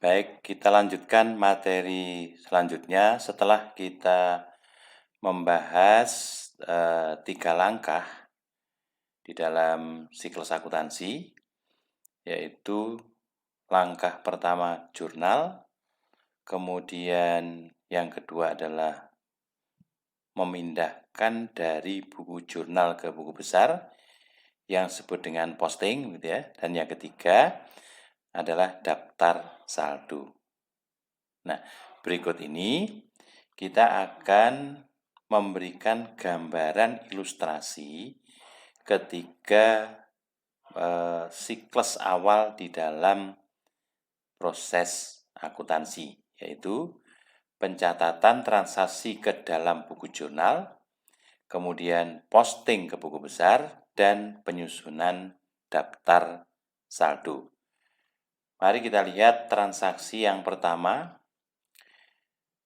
Baik, kita lanjutkan materi selanjutnya setelah kita membahas 3 langkah di dalam siklus akuntansi, yaitu langkah pertama jurnal, kemudian yang kedua adalah memindahkan dari buku jurnal ke buku besar yang disebut dengan posting, gitu ya. Dan yang ketiga adalah daftar saldo. Nah, berikut ini kita akan memberikan gambaran ilustrasi ketika siklus awal di dalam proses akuntansi, yaitu pencatatan transaksi ke dalam buku jurnal, kemudian posting ke buku besar, dan penyusunan daftar saldo. Mari kita lihat transaksi yang pertama.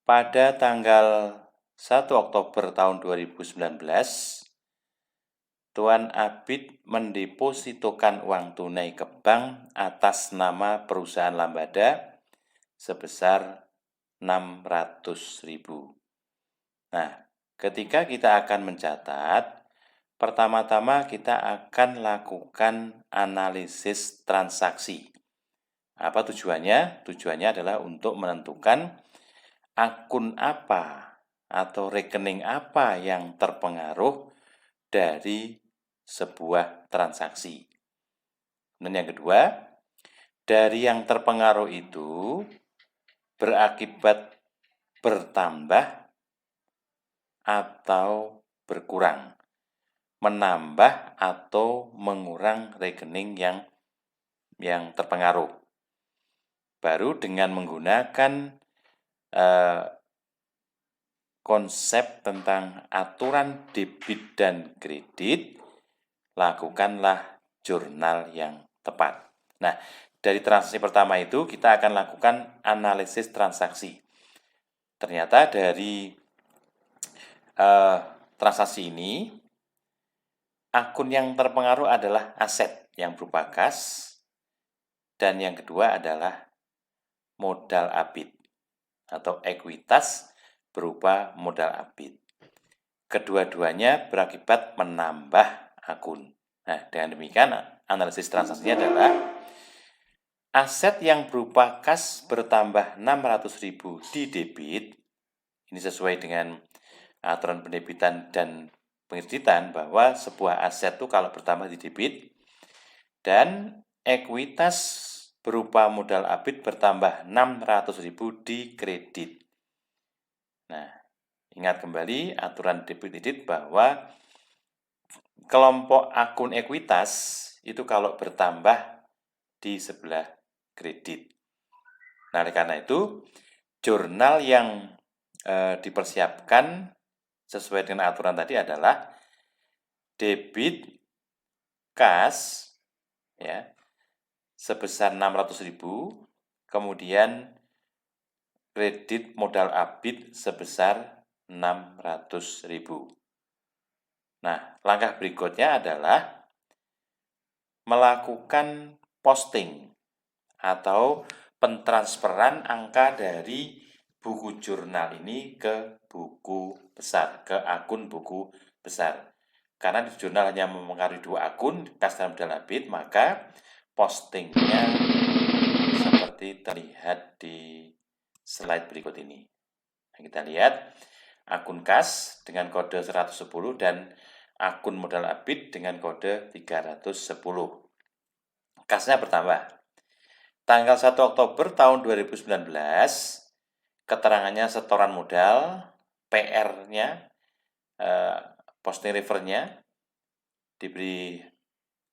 Pada tanggal 1 Oktober tahun 2019, Tuan Abid mendepositokan uang tunai ke bank atas nama perusahaan Lambada sebesar 600.000. Nah, ketika kita akan mencatat, pertama-tama kita akan lakukan analisis transaksi. Apa tujuannya? Tujuannya adalah untuk menentukan akun apa atau rekening apa yang terpengaruh dari sebuah transaksi. Dan yang kedua, dari yang terpengaruh itu berakibat bertambah atau berkurang, menambah atau mengurang rekening yang terpengaruh. Baru dengan menggunakan konsep tentang aturan debit dan kredit, lakukanlah jurnal yang tepat. Nah, dari transaksi pertama itu kita akan lakukan analisis transaksi. Ternyata dari transaksi ini, akun yang terpengaruh adalah aset yang berupa kas, dan yang kedua adalah modal ABIT atau ekuitas berupa modal ABIT. Kedua-duanya berakibat menambah akun. Nah, dengan demikian analisis transaksinya adalah aset yang berupa kas bertambah 600.000 di debit. Ini sesuai dengan aturan pendebitan dan pengreditan bahwa sebuah aset itu kalau bertambah di debit, dan ekuitas berupa modal ABIT bertambah 600.000 di kredit. Nah, ingat kembali aturan debit kredit bahwa kelompok akun ekuitas itu kalau bertambah di sebelah kredit. Nah, oleh karena itu, jurnal yang dipersiapkan sesuai dengan aturan tadi adalah debit kas ya sebesar 600.000, kemudian kredit modal ABIT sebesar 600.000. Nah, langkah berikutnya adalah melakukan posting atau pentransferan angka dari buku jurnal ini ke buku besar, ke akun buku besar. Karena di jurnal hanya mempengaruhi 2 akun, kas dan modal ABIT, maka postingnya seperti terlihat di slide berikut ini. Nah, kita lihat akun kas dengan kode 110 dan akun modal ABIT dengan kode 310. Kasnya bertambah. Tanggal 1 Oktober tahun 2019, keterangannya setoran modal, PR-nya, posting refernya diberi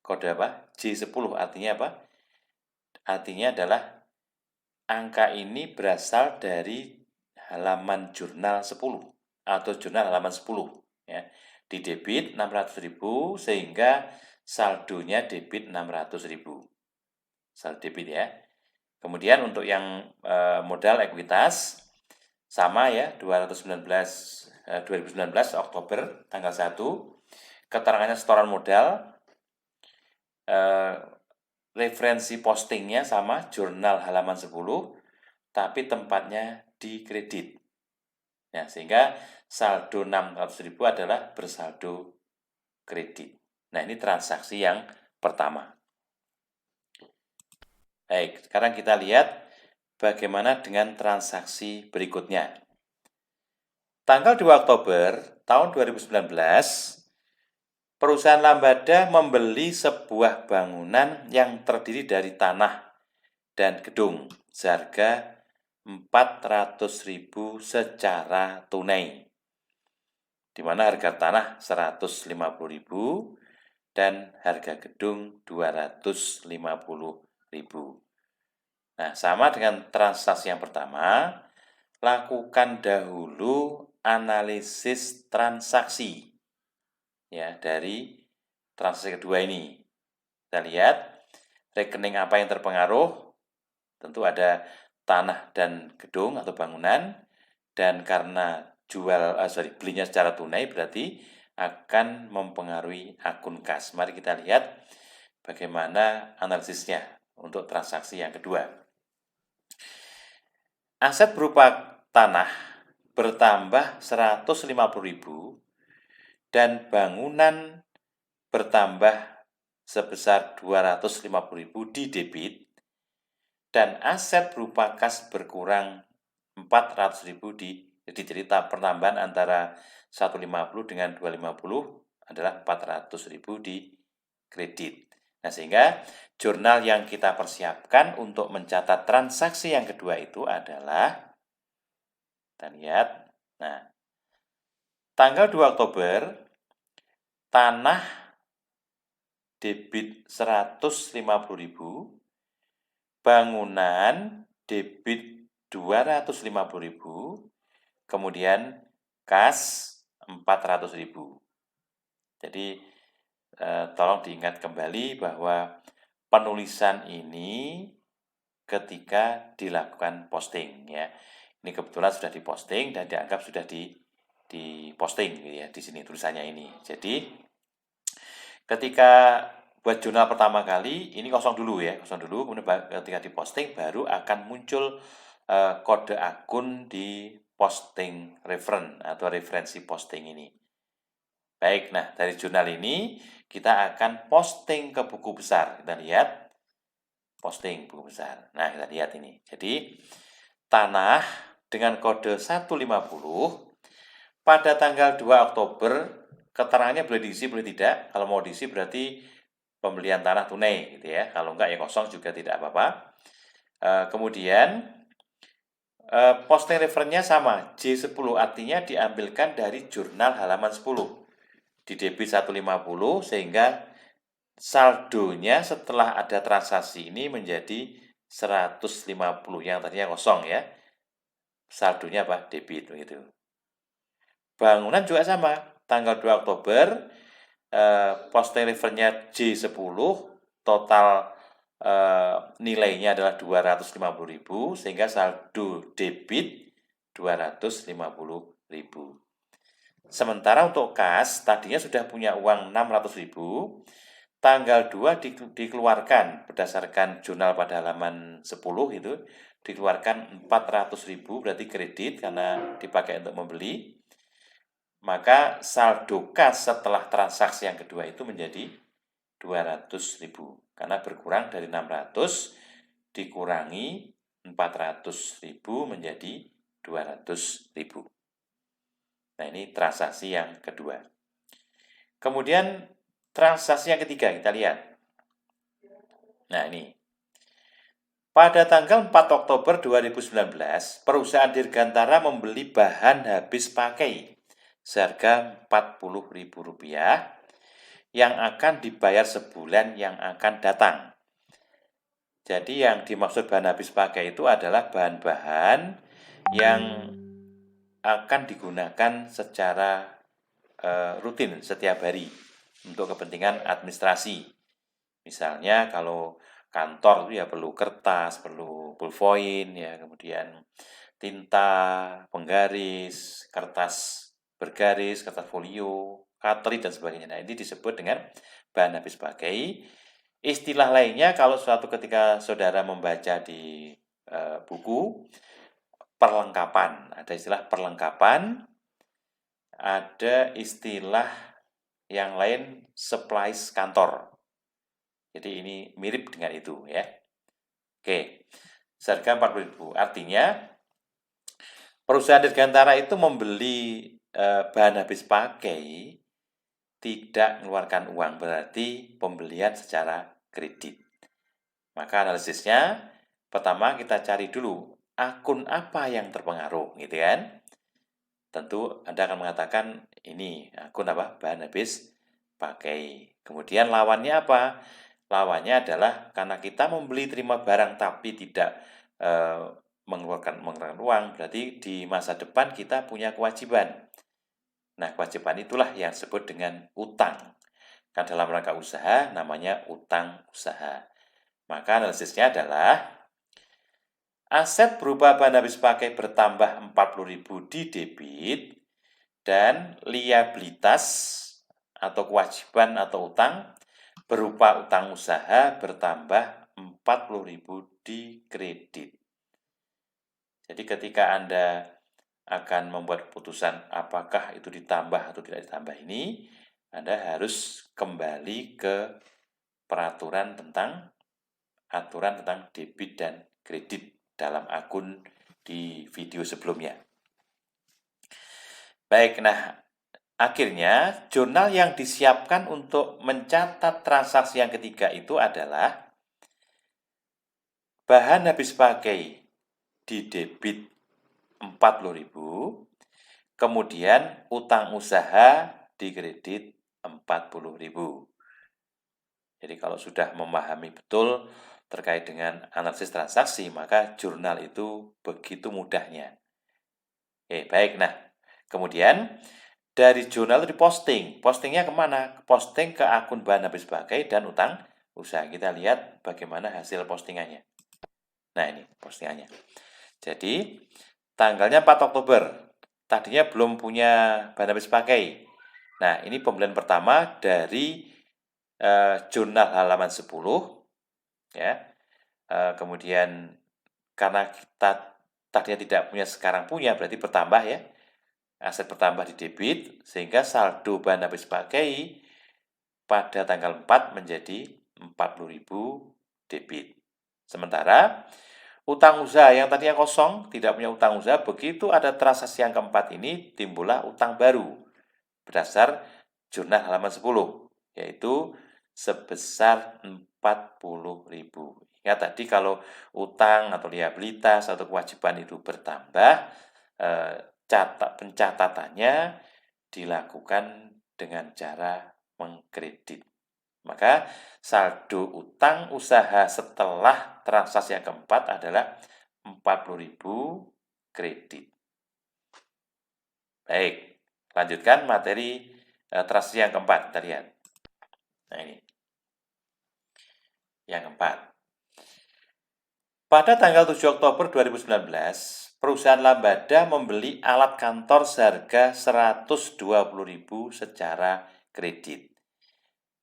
kode apa? J10, artinya apa? Artinya adalah angka ini berasal dari halaman jurnal 10 atau jurnal halaman 10 ya. Di debit 600.000 sehingga saldonya debit 600.000. Saldo debit ya. Kemudian untuk yang modal ekuitas sama ya, 2019 Oktober tanggal 1, keterangannya setoran modal, referensi postingnya sama, jurnal halaman 10, tapi tempatnya di kredit. Ya, sehingga saldo 600.000 adalah bersaldo kredit. Nah, ini transaksi yang pertama. Baik, sekarang kita lihat bagaimana dengan transaksi berikutnya. Tanggal 2 Oktober tahun 2019, perusahaan Lambada membeli sebuah bangunan yang terdiri dari tanah dan gedung seharga 400.000 secara tunai, di mana harga tanah 150.000 dan harga gedung 250.000. Nah, sama dengan transaksi yang pertama, lakukan dahulu analisis transaksi ya dari transaksi kedua ini. Kita lihat rekening apa yang terpengaruh. Tentu ada tanah dan gedung atau bangunan, dan karena belinya secara tunai berarti akan mempengaruhi akun kas. Mari kita lihat bagaimana analisisnya untuk transaksi yang kedua. Aset berupa tanah bertambah 150.000 dan bangunan bertambah sebesar 250.000 di debit, dan aset berupa kas berkurang 400.000 jadi penambahan antara 150 dengan 250 adalah 400.000 di kredit. Nah, sehingga jurnal yang kita persiapkan untuk mencatat transaksi yang kedua itu adalah, kita lihat, nah, tanggal 2 Oktober, tanah debit 150.000, bangunan debit 250.000, kemudian kas 400.000. Jadi tolong diingat kembali bahwa penulisan ini ketika dilakukan posting ya. Ini kebetulan sudah diposting dan dianggap sudah diposting gitu ya di sini tulisannya ini. Jadi ketika buat jurnal pertama kali ini kosong dulu, kemudian ketika diposting baru akan muncul kode akun di posting reference atau referensi posting ini. Baik, nah dari jurnal ini kita akan posting ke buku besar. Kita lihat posting buku besar. Nah, kita lihat ini. Jadi tanah dengan kode 150 pada tanggal 2 Oktober, keterangannya boleh diisi, boleh tidak. Kalau mau diisi berarti pembelian tanah tunai gitu ya. Kalau enggak ya kosong juga tidak apa-apa. Kemudian posting referensinya sama, J10, artinya diambilkan dari jurnal halaman 10. Di debit 150 sehingga saldonya setelah ada transaksi ini menjadi 150, yang tadinya kosong ya. Saldonya apa? Debit begitu. Bangunan juga sama, tanggal 2 Oktober, posting referensinya J10, total nilainya adalah 250.000 sehingga saldo debit 250.000. Sementara untuk kas tadinya sudah punya uang 600.000, tanggal 2 dikeluarkan berdasarkan jurnal pada halaman 10 itu dikeluarkan 400.000, berarti kredit karena dipakai untuk membeli. Maka saldo kas setelah transaksi yang kedua itu menjadi 200.000 karena berkurang dari 600 dikurangi 400.000 menjadi 200.000. Nah, ini transaksi yang kedua. Kemudian transaksi yang ketiga kita lihat. Nah, ini. Pada tanggal 4 Oktober 2019, perusahaan Dirgantara membeli bahan habis pakai seharga Rp40.000 yang akan dibayar sebulan yang akan datang. Jadi yang dimaksud bahan habis pakai itu adalah bahan-bahan yang akan digunakan secara rutin setiap hari untuk kepentingan administrasi. Misalnya kalau kantor itu ya perlu kertas, perlu pulpoin ya, kemudian tinta, penggaris, kertas bergaris, kertas folio, katrit dan sebagainya. Nah, ini disebut dengan bahan habis pakai. Istilah lainnya kalau suatu ketika saudara membaca di buku, perlengkapan. Ada istilah perlengkapan, ada istilah yang lain supplies kantor. Jadi ini mirip dengan itu ya. Oke, seharga 40.000. Artinya perusahaan Dirgantara itu membeli bahan habis pakai tidak mengeluarkan uang, berarti pembelian secara kredit. Maka analisisnya, pertama kita cari dulu akun apa yang terpengaruh, gitu kan? Tentu Anda akan mengatakan ini akun apa? Bahan habis pakai. Kemudian lawannya apa? Lawannya adalah karena kita membeli terima barang tapi tidak mengeluarkan uang, berarti di masa depan kita punya kewajiban. Nah, kewajiban itulah yang disebut dengan utang. Kan dalam rangka usaha namanya utang usaha. Maka analisisnya adalah aset berupa bahan habis pakai bertambah 40.000 di debit dan liabilitas atau kewajiban atau utang berupa utang usaha bertambah 40.000 di kredit. Jadi ketika Anda akan membuat keputusan apakah itu ditambah atau tidak ditambah ini, Anda harus kembali ke aturan tentang debit dan kredit dalam akun di video sebelumnya. Baik, nah akhirnya jurnal yang disiapkan untuk mencatat transaksi yang ketiga itu adalah bahan habis pakai di debit 40.000, kemudian utang usaha di kredit 40.000. Jadi kalau sudah memahami betul terkait dengan analisis transaksi, maka jurnal itu begitu mudahnya. Oke, baik. Nah, kemudian dari jurnal itu diposting. Postingnya kemana? Posting ke akun bahan habis pakai dan utang usaha. Kita lihat bagaimana hasil postingannya. Nah, ini postingannya. Jadi, tanggalnya 4 Oktober. Tadinya belum punya bahan habis pakai. Nah, ini pembelian pertama dari jurnal halaman 10. Ya. Kemudian, karena kita tadinya tidak punya, sekarang punya, berarti bertambah ya. Aset bertambah di debit, sehingga saldo bahan habis pakai pada tanggal 4 menjadi 40.000 debit. Sementara utang usaha yang tadinya kosong, tidak punya utang usaha, begitu ada transaksi yang keempat ini, timbullah utang baru berdasar jurnal halaman 10, yaitu sebesar 40.000. Ingat tadi kalau utang atau liabilitas atau kewajiban itu bertambah, pencatatannya dilakukan dengan cara mengkredit. Maka saldo utang usaha setelah transaksi yang keempat adalah 40.000 kredit. Baik, lanjutkan materi transaksi yang keempat. Kita lihat. Nah ini. Yang keempat. Pada tanggal 7 Oktober 2019, perusahaan Lambada membeli alat kantor seharga 120.000 secara kredit.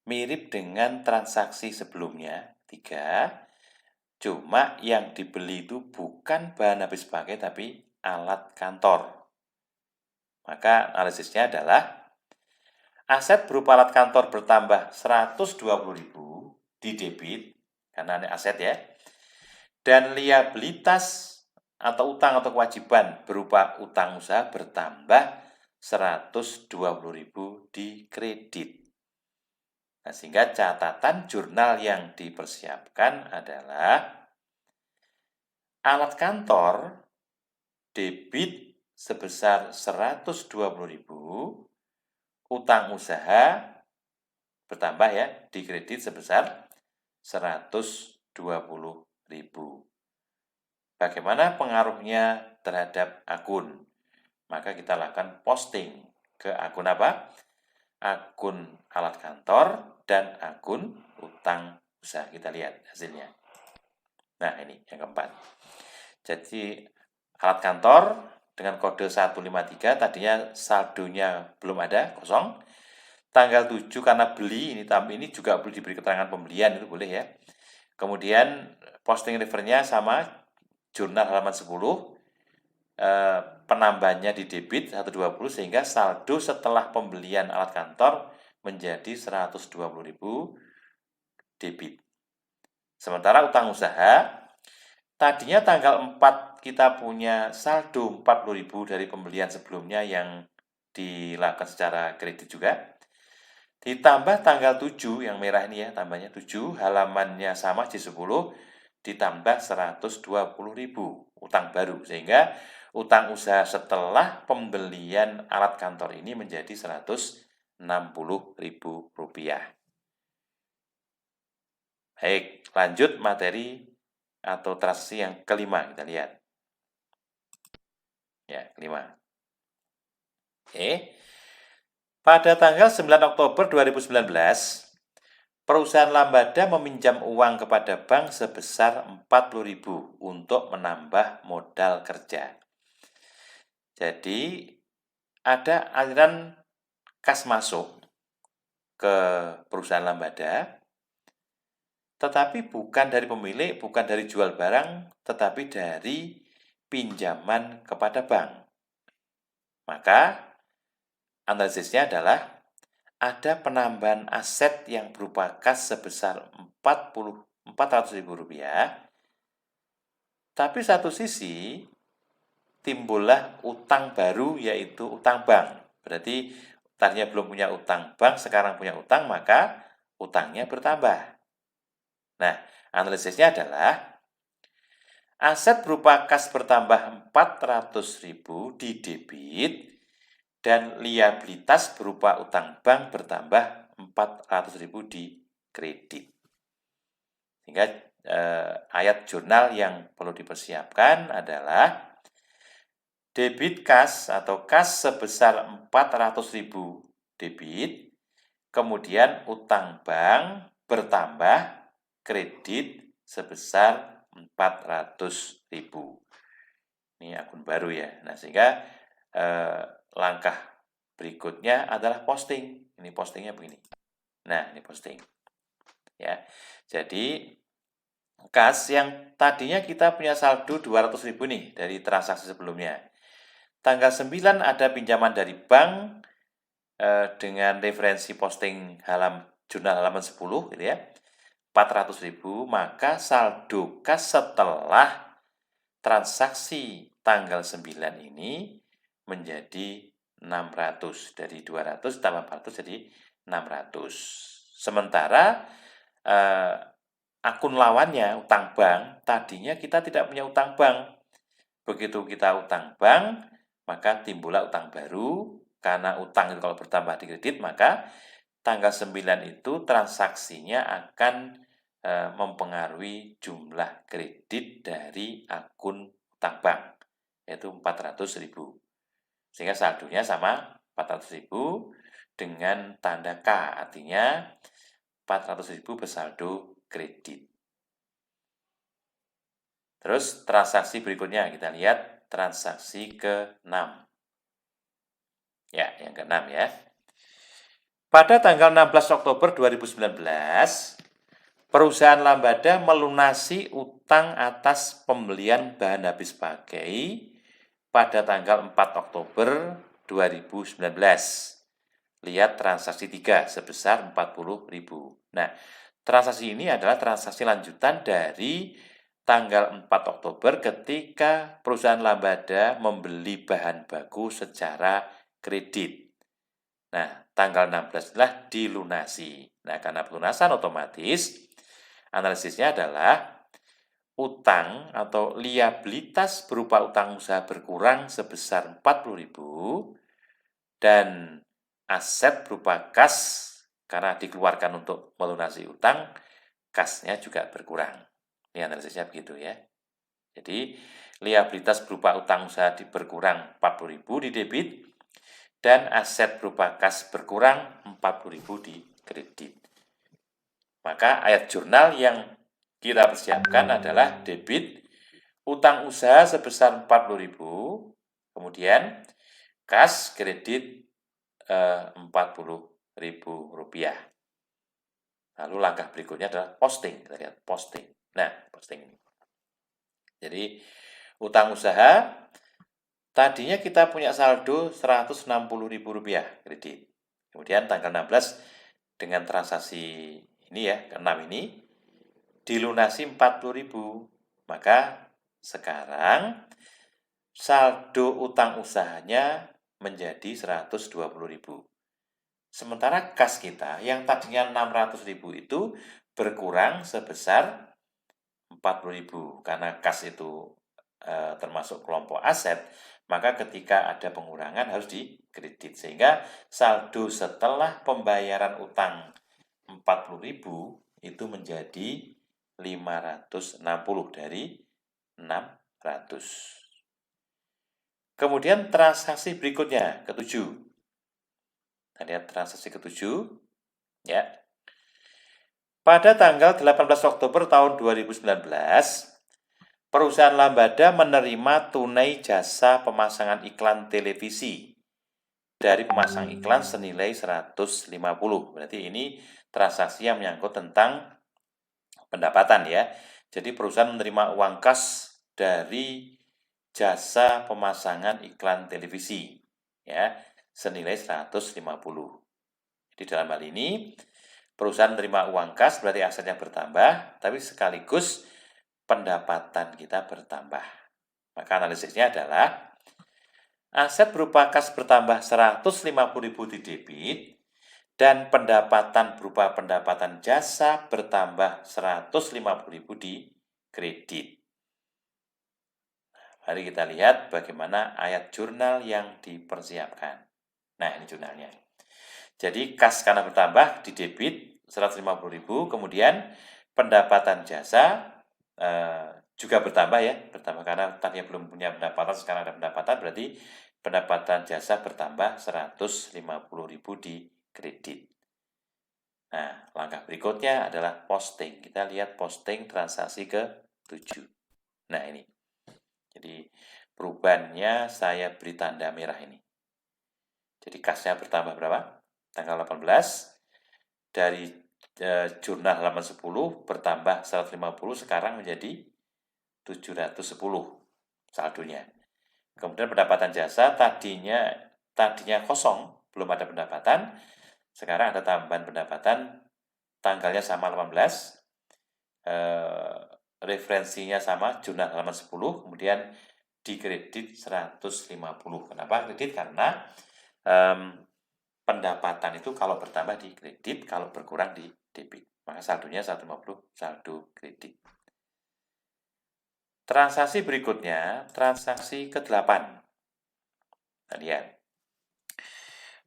Mirip dengan transaksi sebelumnya, 3. Cuma yang dibeli itu bukan bahan habis pakai, tapi alat kantor. Maka analisisnya adalah aset berupa alat kantor bertambah 120.000 di debit, karena ini aset ya, dan liabilitas atau utang atau kewajiban berupa utang usaha bertambah 120.000 di kredit. Nah, sehingga catatan jurnal yang dipersiapkan adalah alat kantor debit sebesar 120.000, utang usaha bertambah ya, di kredit sebesar 120.000. Bagaimana pengaruhnya terhadap akun? Maka kita lakukan posting ke akun apa? Akun alat kantor dan akun utang usaha. Kita lihat hasilnya. Nah, ini yang keempat. Jadi, alat kantor dengan kode 153 tadinya saldonya belum ada, kosong. Tanggal 7 karena beli, ini juga boleh diberi keterangan pembelian, itu boleh ya. Kemudian posting refernya sama, jurnal halaman 10, penambahannya di debit 120 sehingga saldo setelah pembelian alat kantor menjadi 120.000 debit. Sementara utang usaha, tadinya tanggal 4 kita punya saldo 40.000 dari pembelian sebelumnya yang dilakukan secara kredit juga. Ditambah tanggal 7, yang merah ini ya, tambahnya 7, halamannya sama C10, ditambah 120.000 utang baru. Sehingga utang usaha setelah pembelian alat kantor ini menjadi Rp160.000. Baik, lanjut materi atau transaksi yang kelima, kita lihat. Ya, kelima. Oke. Pada tanggal 9 Oktober 2019, perusahaan Lambada meminjam uang kepada bank sebesar 40.000 untuk menambah modal kerja. Jadi, ada aliran kas masuk ke perusahaan Lambada, tetapi bukan dari pemilik, bukan dari jual barang, tetapi dari pinjaman kepada bank. Maka, analisisnya adalah ada penambahan aset yang berupa kas sebesar Rp400.000, tapi satu sisi timbullah utang baru yaitu utang bank. Berarti tadinya belum punya utang bank, sekarang punya utang, maka utangnya bertambah. Nah, analisisnya adalah aset berupa kas bertambah 400.000 di debit dan liabilitas berupa utang bank bertambah 400.000 di kredit. Sehingga ayat jurnal yang perlu dipersiapkan adalah debit kas atau kas sebesar 400.000 debit, kemudian utang bank bertambah kredit sebesar 400.000. Ini akun baru ya. Nah, sehingga langkah berikutnya adalah posting. Ini postingnya begini. Nah, ini posting. Ya. Jadi kas yang tadinya kita punya saldo 200.000 nih dari transaksi sebelumnya. Tanggal 9 ada pinjaman dari bank dengan referensi posting jurnal halaman 10 gitu ya. 400.000, maka saldo kas setelah transaksi tanggal 9 ini menjadi 600. Dari 200 tambah 400 jadi 600. Sementara akun lawannya, utang bank, tadinya kita tidak punya utang bank. Begitu kita utang bank, maka timbullah utang baru. Karena utang itu kalau bertambah di kredit, maka tanggal 9 itu transaksinya akan mempengaruhi jumlah kredit dari akun utang bank, yaitu 400.000. Sehingga saldonya sama 400.000 dengan tanda K, artinya 400.000 bersaldo kredit. Terus transaksi berikutnya, kita lihat transaksi ke-6. Ya, yang ke-6 ya. Pada tanggal 16 Oktober 2019, perusahaan Lambada melunasi utang atas pembelian bahan habis pakai pada tanggal 4 Oktober 2019. Lihat transaksi 3 sebesar 40.000. Nah, transaksi ini adalah transaksi lanjutan dari tanggal 4 Oktober ketika perusahaan Lambada membeli bahan baku secara kredit. Nah, tanggal 16 adalah dilunasi. Nah, karena pelunasan otomatis, analisisnya adalah utang atau liabilitas berupa utang usaha berkurang sebesar 40.000 dan aset berupa kas karena dikeluarkan untuk melunasi utang, kasnya juga berkurang. Ini analisisnya begitu ya. Jadi, liabilitas berupa utang usaha berkurang 40.000 di debit, dan aset berupa kas berkurang 40.000 di kredit. Maka ayat jurnal yang kita persiapkan adalah debit utang usaha sebesar 40.000, kemudian kas kredit Rp40.000. Lalu langkah berikutnya adalah posting. Kita lihat posting. Nah, posting ini. Jadi utang usaha, tadinya kita punya saldo Rp160.000 kredit. Kemudian tanggal 16 dengan transaksi ini ya, ke-6 ini, dilunasi 40.000. Maka sekarang saldo utang usahanya menjadi 120.000. Sementara kas kita yang tadinya 600.000 itu berkurang sebesar 40.000. Karena kas itu termasuk kelompok aset, maka ketika ada pengurangan harus dikredit. Sehingga saldo setelah pembayaran utang 40.000 itu menjadi 560 dari 600. Kemudian transaksi berikutnya, ke-7. Kita lihat transaksi ke-7. Ya. Pada tanggal 18 Oktober tahun 2019, perusahaan Lambada menerima tunai jasa pemasangan iklan televisi dari pemasang iklan senilai 150. Berarti ini transaksi yang menyangkut tentang pendapatan ya. Jadi perusahaan menerima uang kas dari jasa pemasangan iklan televisi ya, senilai 150. Jadi dalam hal ini perusahaan menerima uang kas berarti asetnya bertambah, tapi sekaligus pendapatan kita bertambah. Maka analisisnya adalah aset berupa kas bertambah 150.000 di debit dan pendapatan berupa pendapatan jasa bertambah 150.000 di kredit. Mari kita lihat bagaimana ayat jurnal yang dipersiapkan. Nah, ini jurnalnya. Jadi kas karena bertambah di debit 150.000, kemudian pendapatan jasa juga bertambah ya, bertambah karena tadinya belum punya pendapatan, sekarang ada pendapatan, berarti pendapatan jasa bertambah 150.000 di kredit. Nah, langkah berikutnya adalah posting. Kita lihat posting transaksi ke-7. Nah, ini. Jadi, perubahannya saya beri tanda merah ini. Jadi, kasnya bertambah berapa? Tanggal 18. Dari jurnal halaman 10 bertambah 150, sekarang menjadi 710 saldonya. Kemudian pendapatan jasa tadinya kosong, belum ada pendapatan. Sekarang ada tambahan pendapatan, tanggalnya sama 18, referensinya sama, jurnal halaman 10, kemudian dikredit 150. Kenapa kredit? Karena pendapatan itu kalau bertambah di kredit, kalau berkurang di debit. Maka saldonya 150, saldo kredit. Transaksi berikutnya, transaksi ke-8. Kita lihat.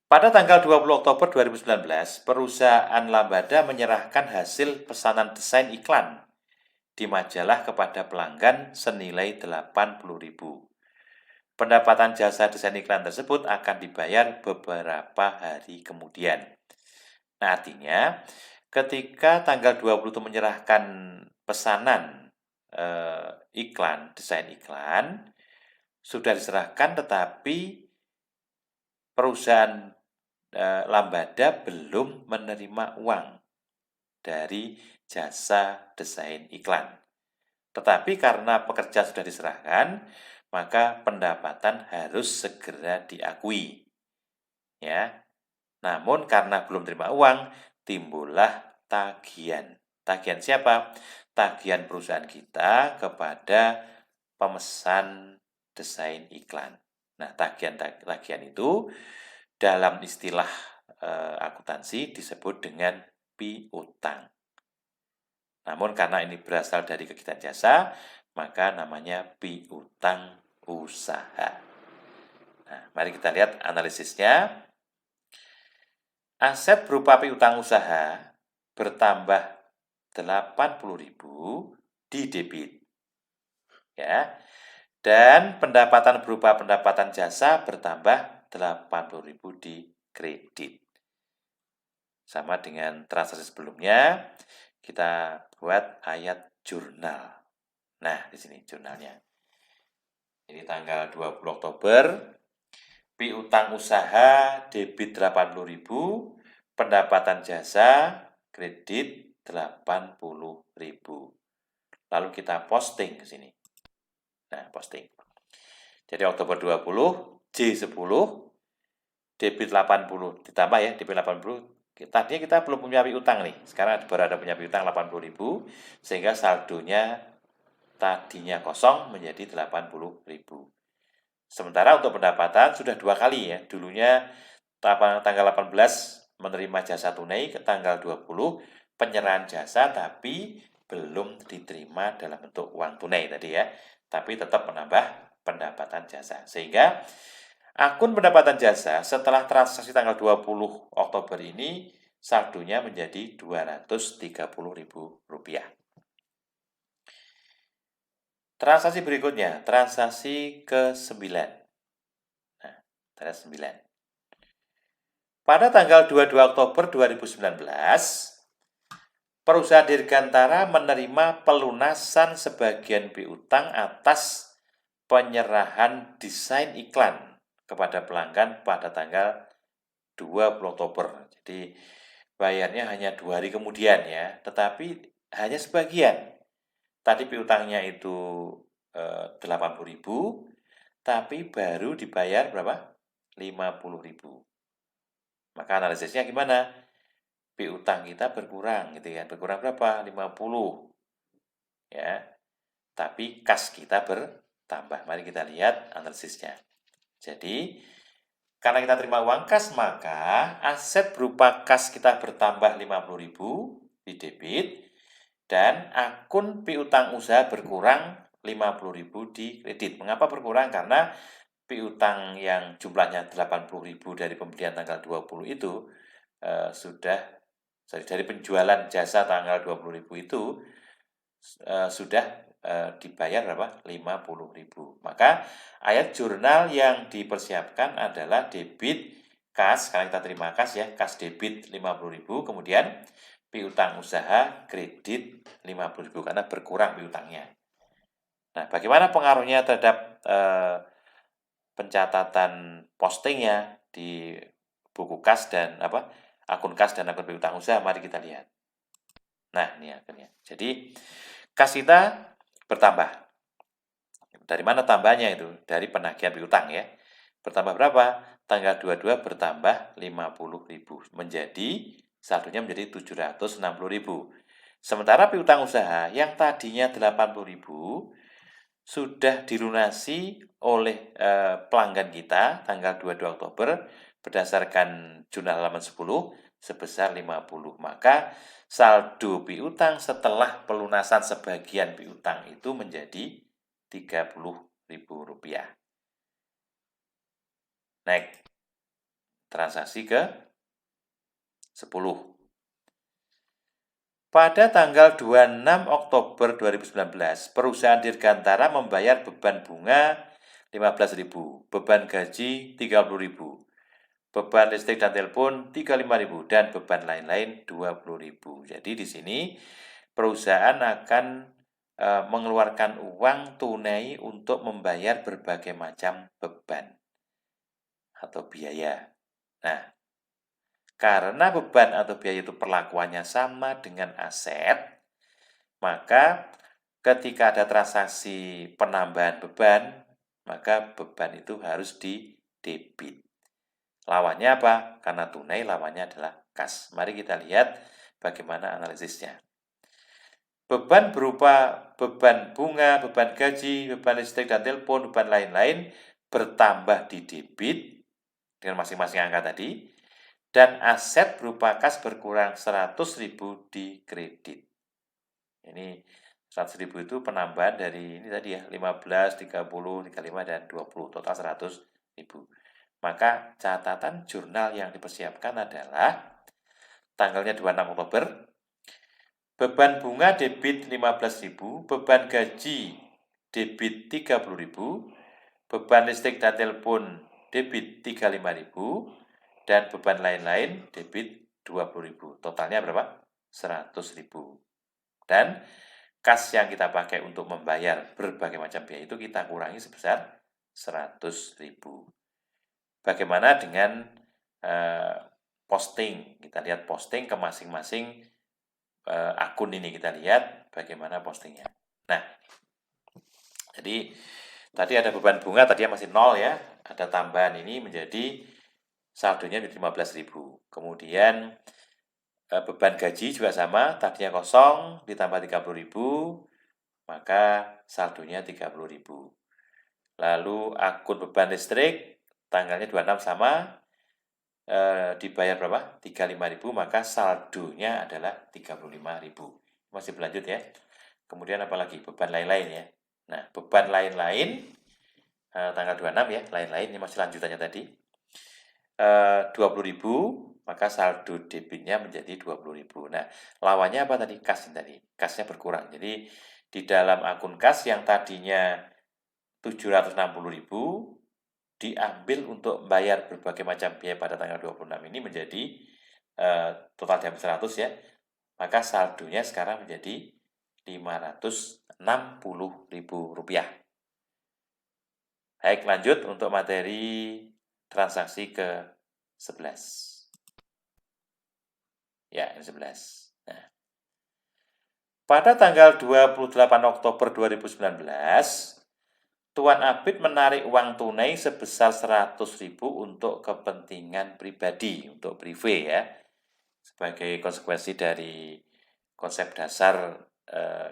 Pada tanggal 20 Oktober 2019, perusahaan Lambada menyerahkan hasil pesanan desain iklan di majalah kepada pelanggan senilai 80.000. Pendapatan jasa desain iklan tersebut akan dibayar beberapa hari kemudian. Nah, artinya ketika tanggal 20 itu menyerahkan pesanan iklan, desain iklan, sudah diserahkan tetapi perusahaan Lambada belum menerima uang dari jasa desain iklan. Tetapi karena pekerja sudah diserahkan, maka pendapatan harus segera diakui. Ya. Namun karena belum terima uang, timbullah tagihan. Tagihan siapa? Tagihan perusahaan kita kepada pemesan desain iklan. Nah, tagihan itu dalam istilah akuntansi disebut dengan piutang. Namun karena ini berasal dari kegiatan jasa, maka namanya piutang usaha. Nah, mari kita lihat analisisnya. Aset berupa piutang usaha bertambah 80.000 di debit. Ya. Dan pendapatan berupa pendapatan jasa bertambah 80.000 di kredit. Sama dengan transaksi sebelumnya, kita buat ayat jurnal. Nah, di sini jurnalnya. Ini tanggal 20 Oktober, piutang usaha debit 80.000, pendapatan jasa kredit 80.000. Lalu kita posting ke sini. Nah, posting. Jadi Oktober 20, J10, debit 80. Ditambah ya, debit 80. Tadinya kita belum punya piutang nih. Sekarang baru ada punya piutang 80.000, sehingga saldonya tadinya kosong menjadi 80.000. Sementara untuk pendapatan sudah 2 kali ya. Dulunya tanggal 18 menerima jasa tunai, ke tanggal 20 penyerahan jasa, tapi belum diterima dalam bentuk uang tunai tadi ya. Tapi tetap menambah pendapatan jasa. Sehingga akun pendapatan jasa setelah transaksi tanggal 20 Oktober ini saldonya menjadi Rp230.000. Transaksi berikutnya, transaksi ke-9. Nah, transaksi 9. Pada tanggal 22 Oktober 2019, perusahaan Dirgantara menerima pelunasan sebagian piutang atas penyerahan desain iklan kepada pelanggan pada tanggal 20 Oktober. Jadi bayarnya hanya 2 hari kemudian ya, tetapi hanya sebagian. Tadi piutangnya itu 80.000, tapi baru dibayar berapa? 50.000. Maka analisisnya gimana? Piutang kita berkurang gitu ya. Berkurang berapa? 50. Ya. Tapi kas kita bertambah. Mari kita lihat analisisnya. Jadi, karena kita terima uang kas, maka aset berupa kas kita bertambah 50.000 di debit, dan akun piutang usaha berkurang 50.000 di kredit. Mengapa berkurang? Karena piutang yang jumlahnya 80.000 dari pembelian tanggal 20 itu dari penjualan jasa tanggal 20.000 itu sudah dibayar berapa? 50.000. Maka ayat jurnal yang dipersiapkan adalah debit kas, karena kita terima kas ya, kas debit 50.000, kemudian piutang usaha kredit 50.000 karena berkurang piutangnya. Nah, bagaimana pengaruhnya terhadap pencatatan postingnya di buku kas dan akun kas dan akun piutang usaha? Mari kita lihat. Nah, ini akunnya. Jadi kas kita bertambah. Dari mana tambahnya itu? Dari penagihan piutang ya. Bertambah berapa? Tanggal 22 bertambah 50.000. Saldonya menjadi 760.000. Sementara piutang usaha yang tadinya 80.000 sudah dilunasi oleh pelanggan kita tanggal 22 Oktober berdasarkan jurnal halaman 10 sebesar 50. Maka saldo piutang setelah pelunasan sebagian piutang itu menjadi Rp30.000. Naik. Transaksi ke 10. Pada tanggal 26 Oktober 2019, perusahaan Dirgantara membayar beban bunga 15.000, beban gaji 30.000, beban listrik dan telepon 35.000, dan beban lain-lain 20.000. Jadi di sini perusahaan akan mengeluarkan uang tunai untuk membayar berbagai macam beban atau biaya. Nah, karena beban atau biaya itu perlakuannya sama dengan aset, maka ketika ada transaksi penambahan beban, maka beban itu harus didebit. Lawannya apa? Karena tunai, lawannya adalah kas. Mari kita lihat bagaimana analisisnya. Beban berupa beban bunga, beban gaji, beban listrik dan telepon, beban lain-lain bertambah di debit dengan masing-masing angka tadi, dan aset berupa kas berkurang 100.000 di kredit. Ini 100.000 itu penambahan dari ini tadi ya, 15, 30, 35, dan 20, total 100.000. Maka catatan jurnal yang dipersiapkan adalah tanggalnya 26 Oktober, beban bunga debit 15.000, beban gaji debit 30.000, beban listrik dan telepon debit 35.000, dan beban lain-lain debit 20.000. Totalnya berapa? 100.000. Dan kas yang kita pakai untuk membayar berbagai macam biaya itu kita kurangi sebesar 100.000. Bagaimana dengan posting? Kita lihat posting ke masing-masing akun ini. Kita lihat bagaimana postingnya. Nah, jadi Tadi ada beban bunga, tadinya masih 0 ya. Ada tambahan ini menjadi saldonya menjadi 15.000. Kemudian beban gaji juga sama, tadinya kosong ditambah 30.000, maka saldonya 30.000. Lalu akun beban listrik tanggalnya 26 sama, dibayar berapa? 35.000, maka saldonya adalah 35.000. Masih berlanjut ya. Kemudian apalagi? Beban lain-lain ya. Nah, beban lain-lain tanggal 26 ya, lain-lain ini masih lanjutannya tadi. 20.000, maka saldo debitnya menjadi 20.000. Nah, lawannya apa tadi? Kas tadi. Kasnya berkurang. Jadi di dalam akun kas yang tadinya 760.000 diambil untuk bayar berbagai macam biaya pada tanggal 26 ini menjadi total diambil 100 ya. Maka saldonya sekarang menjadi Rp560.000. Baik, lanjut untuk materi transaksi ke-11. Ya, ini 11. Nah, pada tanggal 28 Oktober 2019, Tuan Abid menarik uang tunai sebesar 100.000 untuk kepentingan pribadi, untuk privé ya. Sebagai konsekuensi dari konsep dasar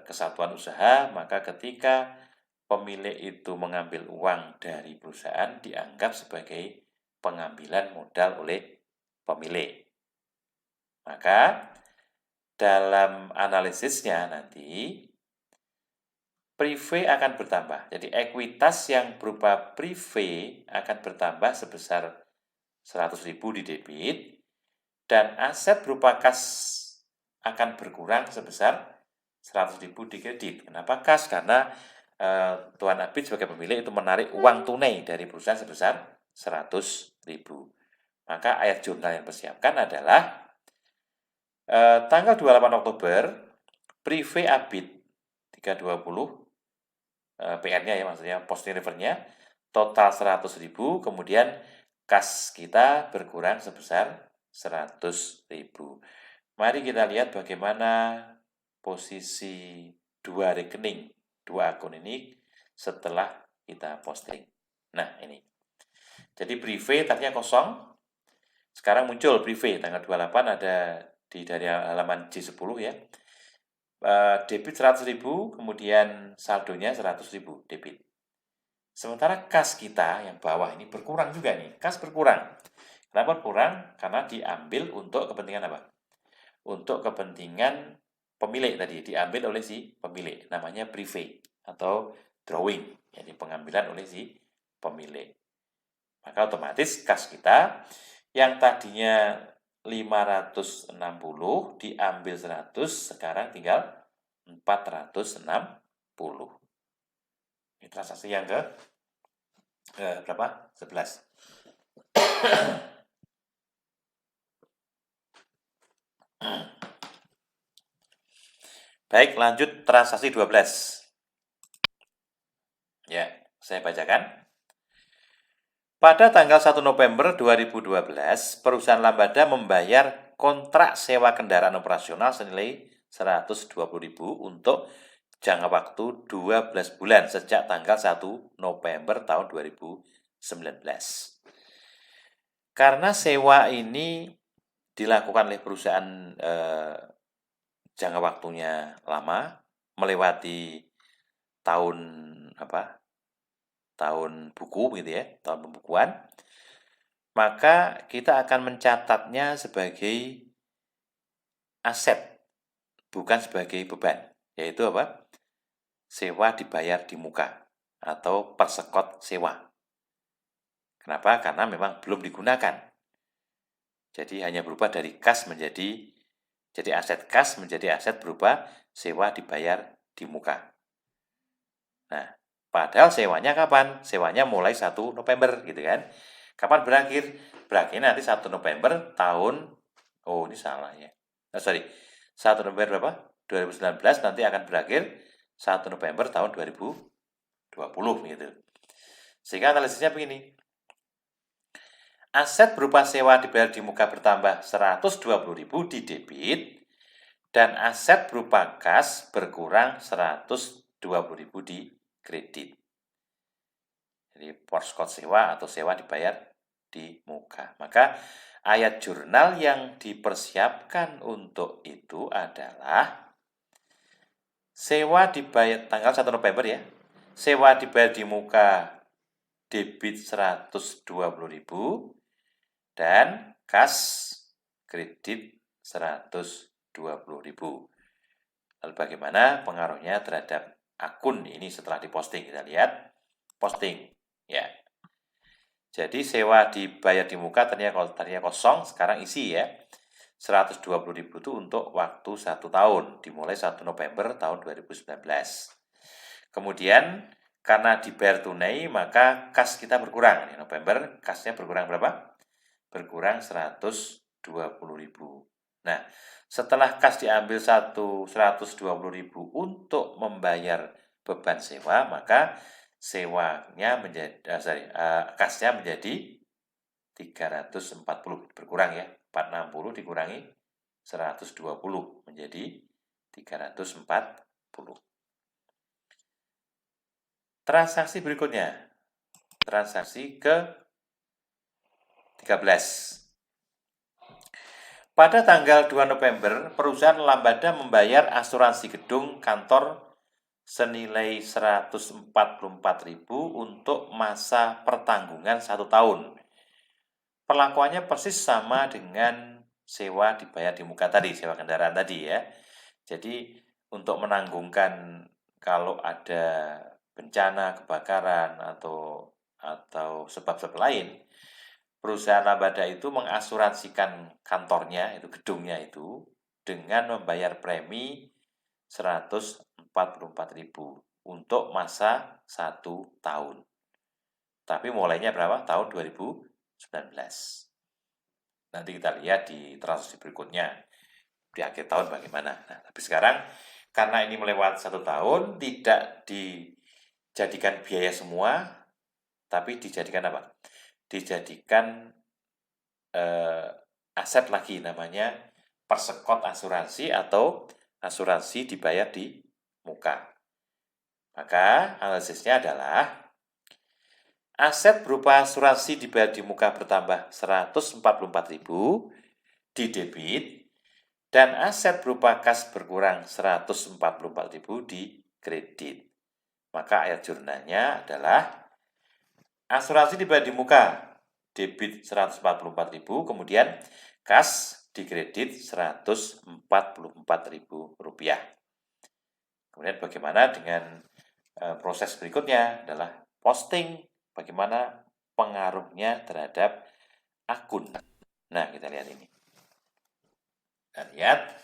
kesatuan usaha, maka ketika pemilik itu mengambil uang dari perusahaan dianggap sebagai pengambilan modal oleh pemilik. Maka dalam analisisnya nanti privé akan bertambah. Jadi ekuitas yang berupa privé akan bertambah sebesar 100.000 di debit dan aset berupa kas akan berkurang sebesar 100.000 di kredit. Kenapa kas? Karena Tuan Abid sebagai pemilik itu menarik uang tunai dari perusahaan sebesar 100.000. Maka ayat jurnal yang dipersiapkan adalah tanggal 28 Oktober, privé Abid 320, PR-nya ya maksudnya, posting refernya, total 100.000, kemudian kas kita berkurang sebesar 100.000. Mari kita lihat bagaimana posisi dua rekening, dua akun ini setelah kita posting. Nah, ini. Jadi privé tadinya kosong, sekarang muncul privé tanggal 28 ada dari halaman J10 ya. Debit 100.000, kemudian saldonya 100.000 debit. Sementara kas kita yang bawah ini berkurang juga nih, kas berkurang. Kenapa berkurang? Karena diambil untuk kepentingan apa? Untuk kepentingan pemilik tadi, diambil oleh si pemilik, namanya privé atau drawing, jadi pengambilan oleh si pemilik. Maka otomatis kas kita yang tadinya 560 diambil 100, sekarang tinggal 460. Ini transaksi yang ke berapa? 11. Baik, lanjut transaksi 12. Ya, saya bacakan. Pada tanggal 1 November 2012, perusahaan Lambada membayar kontrak sewa kendaraan operasional senilai 120.000 untuk jangka waktu 12 bulan sejak tanggal 1 November tahun 2019. Karena sewa ini dilakukan oleh perusahaan jangka waktunya lama, melewati tahun tahun buku gitu ya, tahun pembukuan, maka kita akan mencatatnya sebagai aset, bukan sebagai beban, yaitu apa? Sewa dibayar di muka atau persekot sewa. Kenapa? Karena memang belum digunakan. Jadi hanya berubah dari kas menjadi aset kas menjadi aset berupa sewa dibayar di muka. Nah, padahal sewanya kapan? Sewanya mulai 1 November gitu kan. Kapan berakhir? Berakhirnya nanti 1 November tahun, oh ini salah ya. 1 November berapa? 2019 nanti akan berakhir 1 November tahun 2020 gitu. Sehingga analisisnya begini. Aset berupa sewa dibayar di muka bertambah 120.000 di debit dan aset berupa kas berkurang 120.000 di kredit. Jadi poskot sewa atau sewa dibayar di muka. Maka ayat jurnal yang dipersiapkan untuk itu adalah sewa dibayar tanggal 1 November ya. Sewa dibayar di muka debit 120.000 dan kas kredit 120.000. Lalu bagaimana pengaruhnya terhadap akun ini setelah diposting? Kita lihat posting ya. Jadi sewa dibayar di muka tadinya kosong, sekarang isi ya. 120.000 itu untuk waktu 1 tahun, dimulai 1 November tahun 2019. Kemudian karena dibayar tunai, maka kas kita berkurang. Di November kasnya berkurang berapa? Berkurang 120.000. Nah, setelah kas diambil 120.000 untuk membayar beban sewa, maka sewanya kasnya menjadi 340, berkurang ya. 460 dikurangi 120 menjadi 340. Transaksi berikutnya, transaksi ke-13. Pada tanggal 2 November, perusahaan Lambada membayar asuransi gedung kantor senilai 144.000 untuk masa pertanggungan 1 tahun. Perlakuannya persis sama dengan sewa dibayar di muka tadi, sewa kendaraan tadi ya. Jadi untuk menanggungkan kalau ada bencana, kebakaran atau sebab-sebab lain, perusahaan Lambada itu mengasuransikan kantornya, itu gedungnya itu, dengan membayar premi 144.000 untuk masa 1 tahun. Tapi mulainya berapa? Tahun 2019. Nanti kita lihat di transaksi berikutnya, di akhir tahun bagaimana. Nah, tapi sekarang, karena ini melewati 1 tahun, tidak dijadikan biaya semua, tapi dijadikan apa? Dijadikan aset lagi, namanya persekot asuransi atau asuransi dibayar di muka. Maka analisisnya adalah aset berupa asuransi dibayar di muka bertambah 144.000 di debit dan aset berupa kas berkurang 144.000 di kredit. Maka ayat jurnalnya adalah asuransi dibayar di muka debit 144.000, kemudian kas di kredit 144.000 rupiah. Kemudian bagaimana dengan proses berikutnya adalah posting, bagaimana pengaruhnya terhadap akun. Nah, kita lihat ini. Kita lihat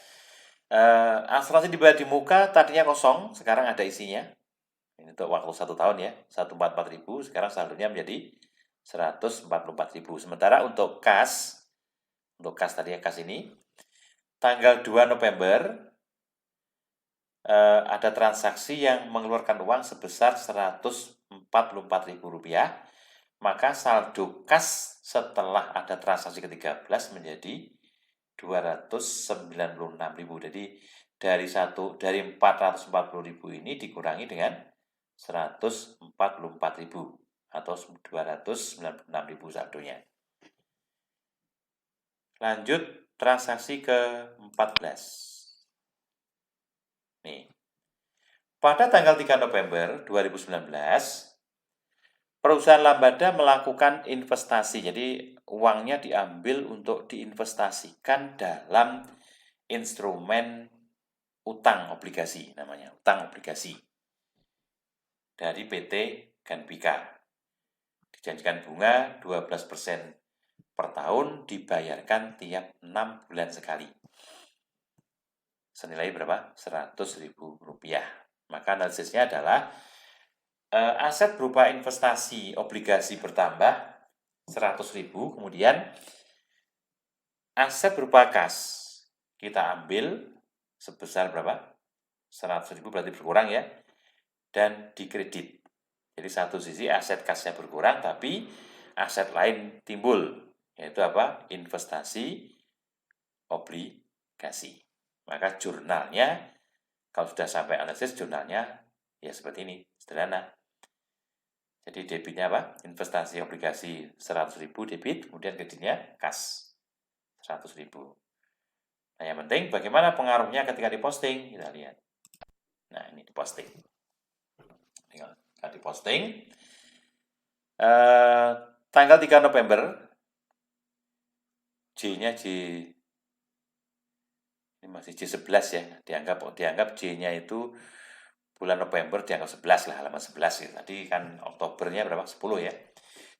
asuransi dibayar di muka tadinya kosong, sekarang ada isinya. Ini untuk waktu 1 tahun ya, 144.000, sekarang saldonya menjadi 144.000. Sementara untuk kas tadi ya, kas ini, tanggal 2 November, ada transaksi yang mengeluarkan uang sebesar 144.000 rupiah, maka saldo kas setelah ada transaksi ke-13 menjadi 296.000. Jadi dari 440.000 ini dikurangi dengan 144.000 atau 296.000 saldonya. Lanjut transaksi ke-14. Nih. Pada tanggal 3 November 2019, perusahaan Lambada melakukan investasi. Jadi uangnya diambil untuk diinvestasikan dalam instrumen utang obligasi, namanya utang obligasi dari PT Ganbika. Dijanjikan bunga 12% per tahun, dibayarkan tiap 6 bulan sekali. Senilai berapa? 100.000 rupiah. Maka analisisnya adalah aset berupa investasi obligasi bertambah 100.000, kemudian aset berupa kas kita ambil sebesar berapa? 100.000 berarti berkurang ya, dan dikredit. Jadi satu sisi aset kasnya berkurang, tapi aset lain timbul, yaitu apa? Investasi obligasi. Maka jurnalnya, kalau sudah sampai analisis, jurnalnya ya seperti ini, sederhana. Jadi debitnya apa? Investasi obligasi 100.000 debit, kemudian kreditnya kas 100.000. Nah, yang penting bagaimana pengaruhnya ketika diposting, kita lihat. Nah, ini diposting. Tinggal diposting. Tanggal 3 November, J-nya ini masih J11 ya, dianggap J-nya itu bulan November dianggap 11 lah, halaman 11 gitu. Tadi kan Oktobernya berapa? 10 ya.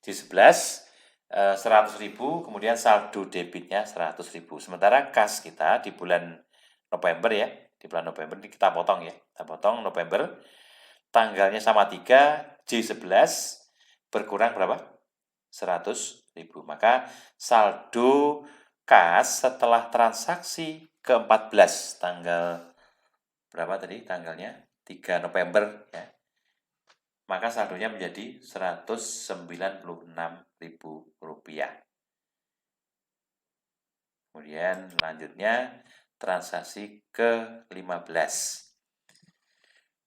J11 100.000, kemudian saldo debitnya 100.000. Sementara kas kita di bulan November ya, di bulan November ini kita potong ya. Kita potong November, tanggalnya sama 3, J11 berkurang berapa? 100.000. Maka saldo kas setelah transaksi ke-14 tanggal berapa tadi tanggalnya? 3 November ya. Maka saldonya menjadi Rp196.000. Kemudian lanjutnya transaksi ke-15.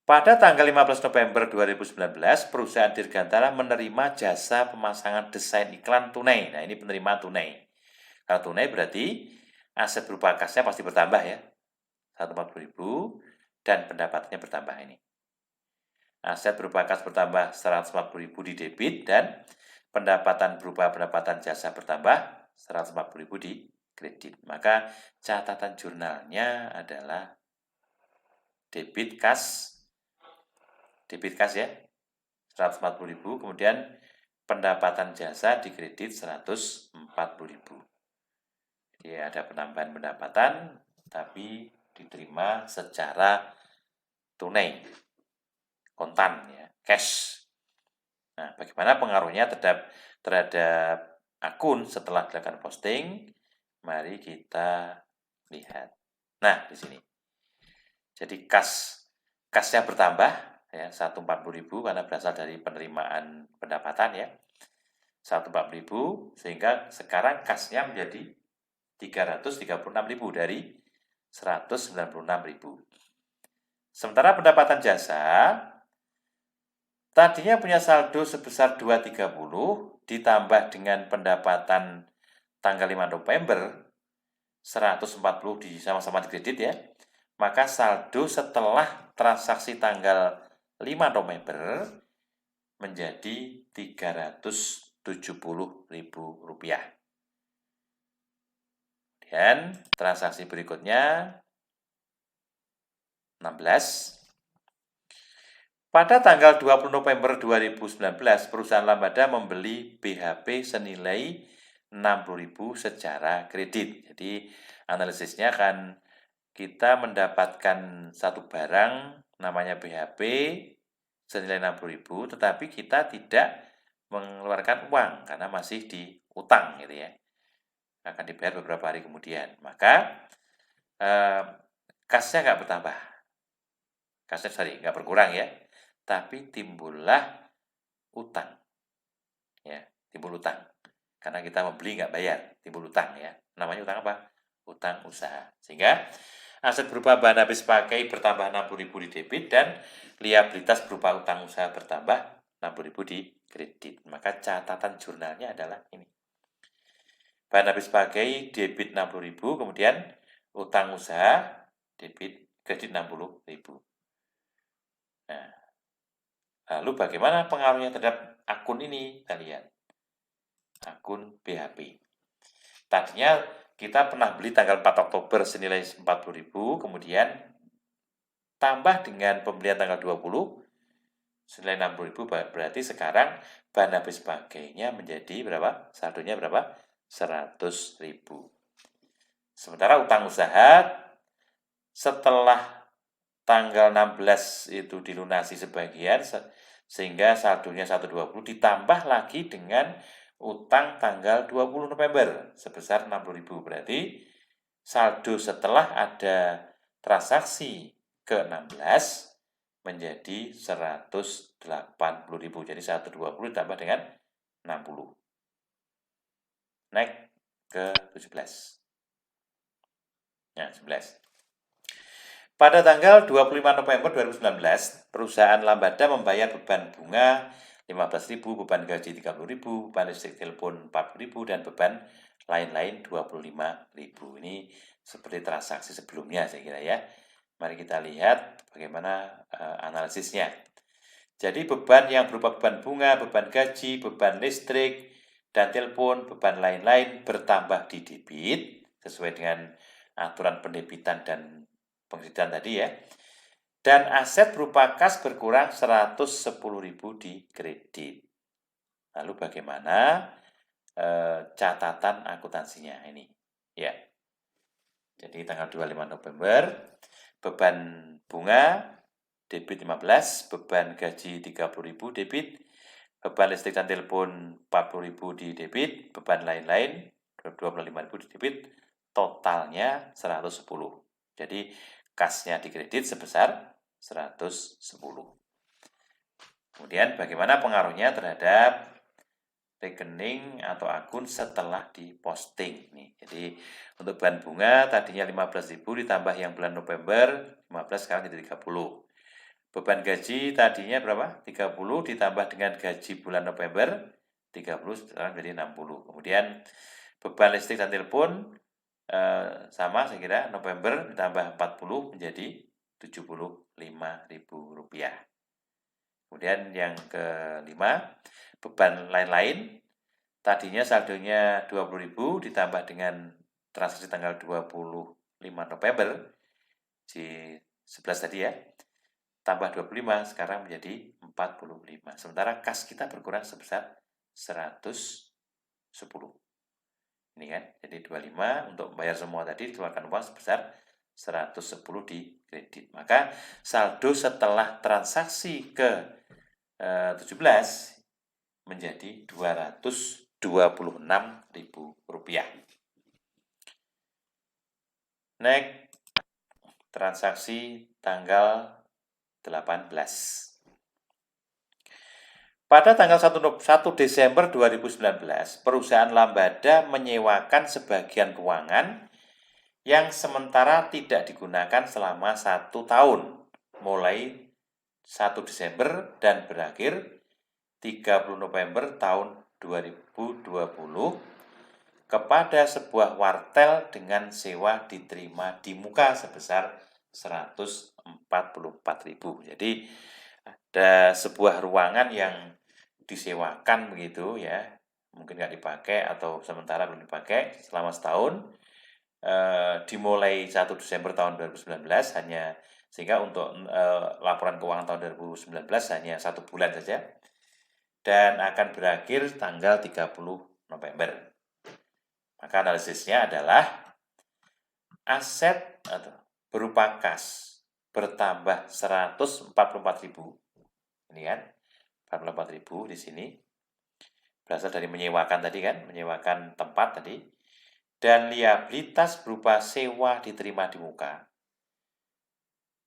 Pada tanggal 15 November 2019, perusahaan Dirgantara menerima jasa pemasangan desain iklan tunai. Nah, ini penerimaan tunai. Kalau tunai berarti aset berupa kasnya pasti bertambah ya. 140.000 dan pendapatannya bertambah ini. Aset berupa kas bertambah 140.000 di debit dan pendapatan berupa pendapatan jasa bertambah 140.000 di kredit. Maka catatan jurnalnya adalah debit kas ya 140.000, kemudian pendapatan jasa di kredit 140.000. Jadi ada penambahan pendapatan tapi diterima secara tunai, kontan ya, cash. Nah, bagaimana pengaruhnya terhadap akun setelah dilakukan posting? Mari kita lihat. Nah, di sini. Jadi kasnya bertambah ya 140.000 karena berasal dari penerimaan pendapatan ya. 140.000 sehingga sekarang kasnya menjadi 336.000 dari 196.000. Sementara pendapatan jasa tadinya punya saldo sebesar 230 ditambah dengan pendapatan tanggal 5 November 140 sama-sama di kredit ya. Maka saldo setelah transaksi tanggal 5 November menjadi Rp370.000. Dan transaksi berikutnya 16. Pada tanggal 20 November 2019, perusahaan Lambada membeli BHP senilai 60.000 secara kredit. Jadi analisisnya kan kita mendapatkan satu barang namanya BHP senilai 60.000, tetapi kita tidak mengeluarkan uang karena masih diutang gitu ya. Akan dibayar beberapa hari kemudian. Maka kasnya nggak bertambah. Kasnya nggak berkurang ya. Tapi timbullah utang. Ya, timbul utang. Karena kita membeli nggak bayar, timbul utang ya. Namanya utang apa? Utang usaha. Sehingga aset berupa bahan habis pakai bertambah 60.000 di debit dan liabilitas berupa utang usaha bertambah 60.000 di kredit. Maka catatan jurnalnya adalah ini. Bahan habis pakai debit 60.000, kemudian utang usaha debit kredit 60.000. Nah, lalu bagaimana pengaruhnya terhadap akun ini? Kita lihat. Akun BHP. Tadinya kita pernah beli tanggal 4 Oktober senilai 40.000, kemudian tambah dengan pembelian tanggal 20 senilai 60.000, berarti sekarang bahan habis pakainya menjadi berapa? Saldonya berapa? 100.000. Sementara utang usaha setelah tanggal 16 itu dilunasi sebagian sehingga saldonya 120 ditambah lagi dengan utang tanggal 20 November sebesar 60.000. Berarti saldo setelah ada transaksi ke-16 menjadi 180.000. Jadi 120 ditambah dengan 60. Naik ke 17. Nah, 11. Pada tanggal 25 November 2019, perusahaan Lambada membayar beban bunga 15.000, beban gaji 30.000, beban listrik telepon 40.000, dan beban lain-lain 25.000. Ini seperti transaksi sebelumnya saya kira ya. Mari kita lihat bagaimana analisisnya. Jadi beban yang berupa beban bunga, beban gaji, beban listrik, dan telepon, beban lain-lain bertambah di debit sesuai dengan aturan pendebitan dan pengkreditan tadi ya. Dan aset berupa kas berkurang 110.000 di kredit. Lalu bagaimana catatan akuntansinya ini? Ya. Jadi tanggal 25 November, beban bunga debit 15, beban gaji 30.000 debit, beban listrik dan telepon 40.000 di debit, beban lain-lain 25.000 di debit, totalnya 110. Jadi kasnya di kredit sebesar 110. Kemudian bagaimana pengaruhnya terhadap rekening atau akun setelah diposting nih. Jadi untuk bahan bunga tadinya 15.000 ditambah yang bulan November 15 sekarang jadi 30. Beban gaji tadinya berapa? 30 ditambah dengan gaji bulan November 30 sekarang jadi 60. Kemudian beban listrik dan telepon sama saya kira, November ditambah 40 menjadi Rp75.000. Kemudian yang kelima, beban lain-lain, tadinya saldonya 20.000 ditambah dengan transaksi tanggal 25 November, di 11 tadi ya, tambah 25, sekarang menjadi 45. Sementara kas kita berkurang sebesar 110. Ini kan, jadi 25 untuk membayar semua tadi dikeluarkan uang sebesar 110 di kredit. Maka saldo setelah transaksi ke 17 menjadi Rp226.000. Next, transaksi tanggal 18. Pada tanggal 1 Desember 2019, perusahaan Lambada menyewakan sebagian ruangan yang sementara tidak digunakan selama 1 tahun, mulai 1 Desember dan berakhir 30 November tahun 2020 kepada sebuah wartel dengan sewa diterima di muka sebesar 144.000. Jadi ada sebuah ruangan yang disewakan begitu ya, mungkin nggak dipakai atau sementara belum dipakai selama setahun, dimulai 1 Desember tahun 2019 hanya, sehingga untuk laporan keuangan tahun 2019 hanya 1 bulan saja dan akan berakhir tanggal 30 November. Maka analisisnya adalah aset berupa kas bertambah 144.000. Ini kan 44.000 di sini. Berasal dari menyewakan tadi kan, menyewakan tempat tadi. Dan liabilitas berupa sewa diterima di muka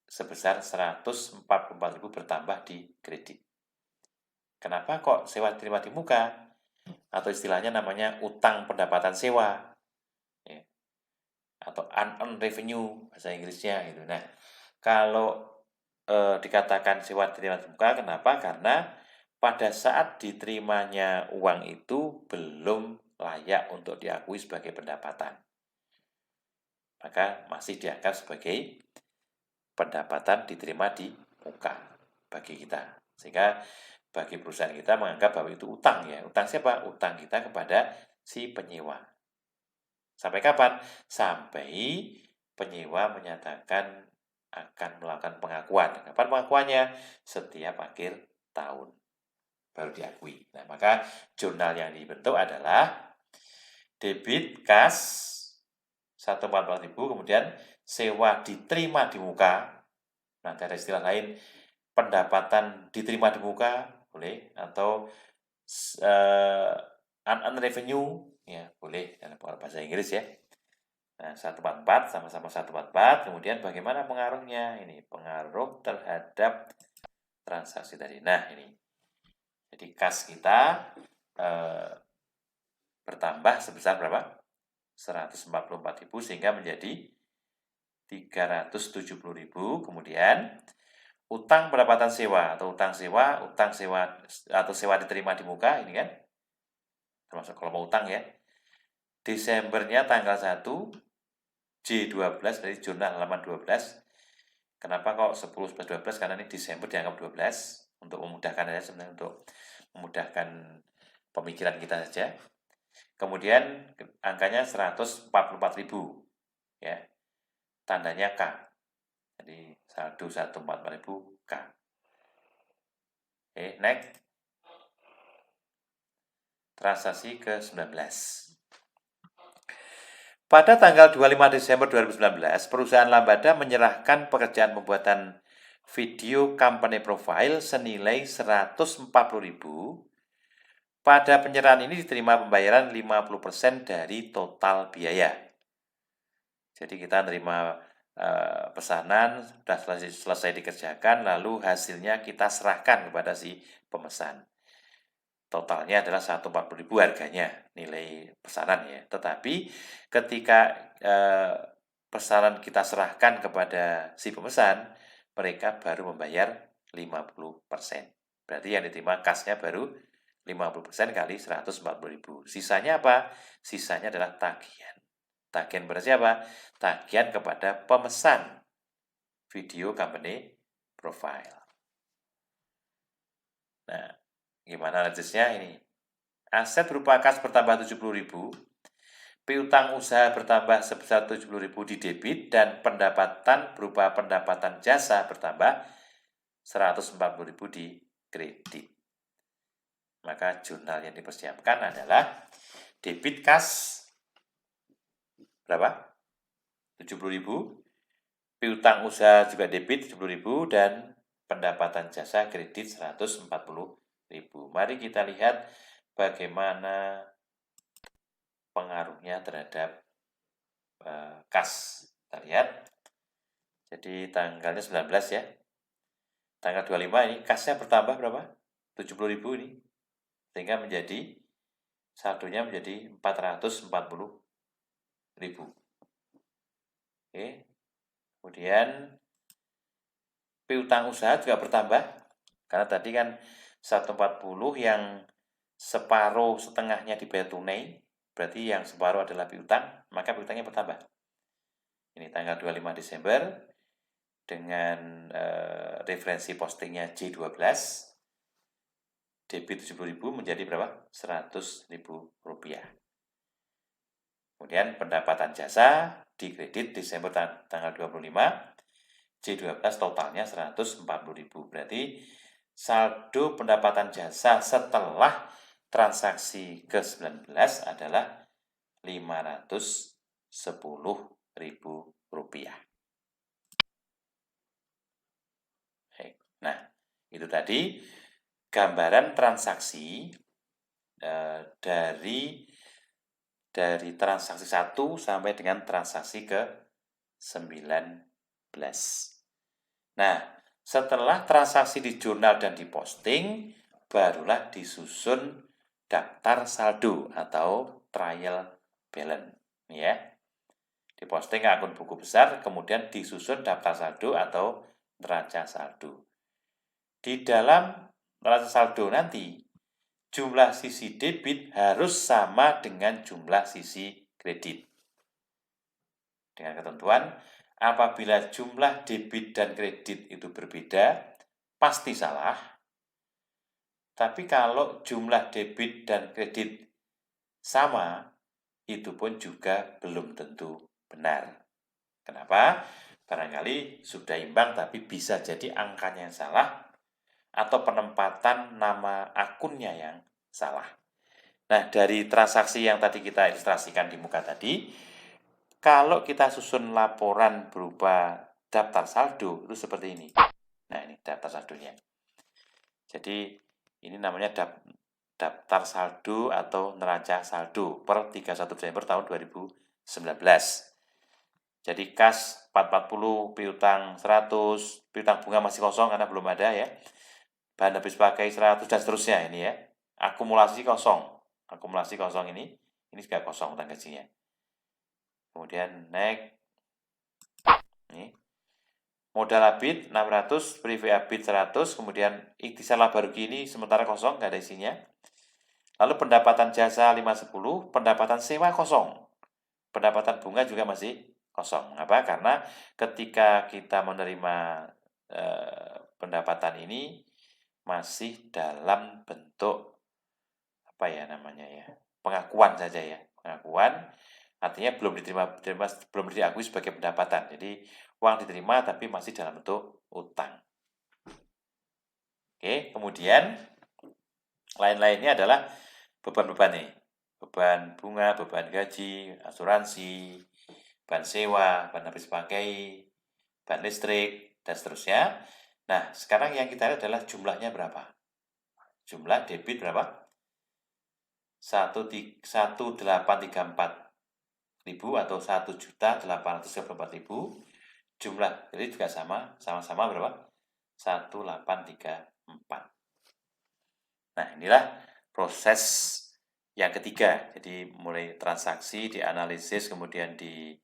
sebesar 144.000 bertambah di kredit. Kenapa kok sewa diterima di muka? Atau istilahnya namanya utang pendapatan sewa. Ya. Atau unearned revenue bahasa Inggrisnya gitu. Nah, kalau dikatakan sewa diterima di muka, kenapa? Karena pada saat diterimanya uang itu belum layak untuk diakui sebagai pendapatan. Maka masih dianggap sebagai pendapatan diterima di muka bagi kita. Sehingga bagi perusahaan kita menganggap bahwa itu utang ya. Utang siapa? Utang kita kepada si penyewa. Sampai kapan? Sampai penyewa menyatakan akan melakukan pengakuan. Kapan pengakuannya? Setiap akhir tahun baru diakui. Nah, maka jurnal yang dibentuk adalah debit kas 144.000, kemudian sewa diterima di muka. Nanti ada istilah lain, pendapatan diterima di muka boleh, atau unearned revenue ya boleh dalam bahasa Inggris ya. Nah, 144 sama-sama 144. Kemudian bagaimana pengaruhnya? Ini pengaruh terhadap transaksi tadi. Nah, ini. Jadi kas kita bertambah sebesar berapa? 144.000 sehingga menjadi 370.000. Kemudian Utang pendapatan sewa atau utang sewa atau sewa diterima di muka ini kan. Termasuk kalau mau utang ya. Desembernya tanggal 1 J12 dari jurnal halaman 12. Kenapa kok 10, 11, 12? Karena ini Desember dianggap 12 untuk memudahkan ya sebenarnya, untuk memudahkan pemikiran kita saja. Kemudian angkanya 144.000 ya. Tandanya K. Jadi saldo 144.000 K. Oke, next. Transaksi ke-19. Pada tanggal 25 Desember 2019, perusahaan Lambada menyerahkan pekerjaan pembuatan video company profile senilai 140.000. Pada penyerahan ini diterima pembayaran 50% dari total biaya. Jadi kita menerima pesanan, sudah selesai dikerjakan, lalu hasilnya kita serahkan kepada si pemesan. Totalnya adalah 140.000 harganya, nilai pesanan ya. Tetapi ketika pesanan kita serahkan kepada si pemesan, mereka baru membayar 50%. Berarti yang diterima kasnya baru 50% kali 140.000. Sisanya apa? Sisanya adalah tagihan. Tagihan kepada siapa? Tagihan kepada pemesan video company profile. Nah, gimana analisisnya ini? Aset berupa kas bertambah 70.000, piutang usaha bertambah sebesar 70.000 di debit, dan pendapatan berupa pendapatan jasa bertambah 140.000 di kredit. Maka jurnal yang dipersiapkan adalah debit kas berapa? 70.000, piutang usaha juga debit 70.000, dan pendapatan jasa kredit 140.000. Mari kita lihat bagaimana pengaruhnya terhadap kas. Kita lihat. Jadi tanggalnya 19 ya. Tanggal 25 ini kasnya bertambah berapa? 70.000 ini. Sehingga menjadi saldonya menjadi 440.000. Oke. Kemudian piutang usaha juga bertambah. Karena tadi kan 140 yang separuh setengahnya dibayar tunai, berarti yang separuh adalah piutang, maka piutangnya bertambah. Ini tanggal 25 Desember dengan referensi postingnya J12, debit 70.000 menjadi berapa? 100.000 rupiah. Kemudian pendapatan jasa di kredit Desember tanggal 25, J12 totalnya 140.000. Berarti saldo pendapatan jasa setelah transaksi ke-19 adalah 510.000 rupiah. Nah, itu tadi gambaran transaksi dari transaksi 1 sampai dengan transaksi ke-19. Nah, setelah transaksi di jurnal dan diposting, barulah disusun daftar saldo atau trial balance. Ya. Diposting ke akun buku besar, kemudian disusun daftar saldo atau neraca saldo. Di dalam neraca saldo nanti, jumlah sisi debit harus sama dengan jumlah sisi kredit. Dengan ketentuan, apabila jumlah debit dan kredit itu berbeda, pasti salah. Tapi kalau jumlah debit dan kredit sama, itu pun juga belum tentu benar. Kenapa? Barangkali sudah imbang tapi bisa jadi angkanya yang salah atau penempatan nama akunnya yang salah. Nah, dari transaksi yang tadi kita ilustrasikan di muka tadi, kalau kita susun laporan berupa daftar saldo, itu seperti ini. Nah, ini daftar saldonya. Jadi, ini namanya daftar saldo atau neraca saldo per 31 Desember tahun 2019. Jadi, kas 440, piutang 100, piutang bunga masih kosong karena belum ada ya. Bahan habis pakai 100 dan seterusnya ini ya. Akumulasi kosong. Akumulasi kosong ini juga kosong utang gajinya. Kemudian next. Ini. modal Abid 600, private Abid 100, kemudian ikhtisar laba rugi ini sementara kosong, nggak ada isinya. Lalu pendapatan jasa 510, pendapatan sewa kosong. Pendapatan bunga juga masih kosong. Mengapa? Karena ketika kita menerima pendapatan ini masih dalam bentuk apa ya namanya ya, pengakuan saja ya, pengakuan, artinya belum belum diakui sebagai pendapatan. Jadi uang diterima tapi masih dalam bentuk utang. Oke, kemudian lain-lainnya adalah beban-beban nih, beban bunga, beban gaji, asuransi, beban sewa, beban habis pakai, beban listrik, dan seterusnya. Nah, sekarang yang kita lihat adalah jumlahnya berapa. Jumlah debit berapa? 1.834.000 atau 1.834.000. Jumlah jadi juga sama-sama berapa? 1.834. Nah, inilah proses yang ketiga. Jadi mulai transaksi dianalisis, kemudian di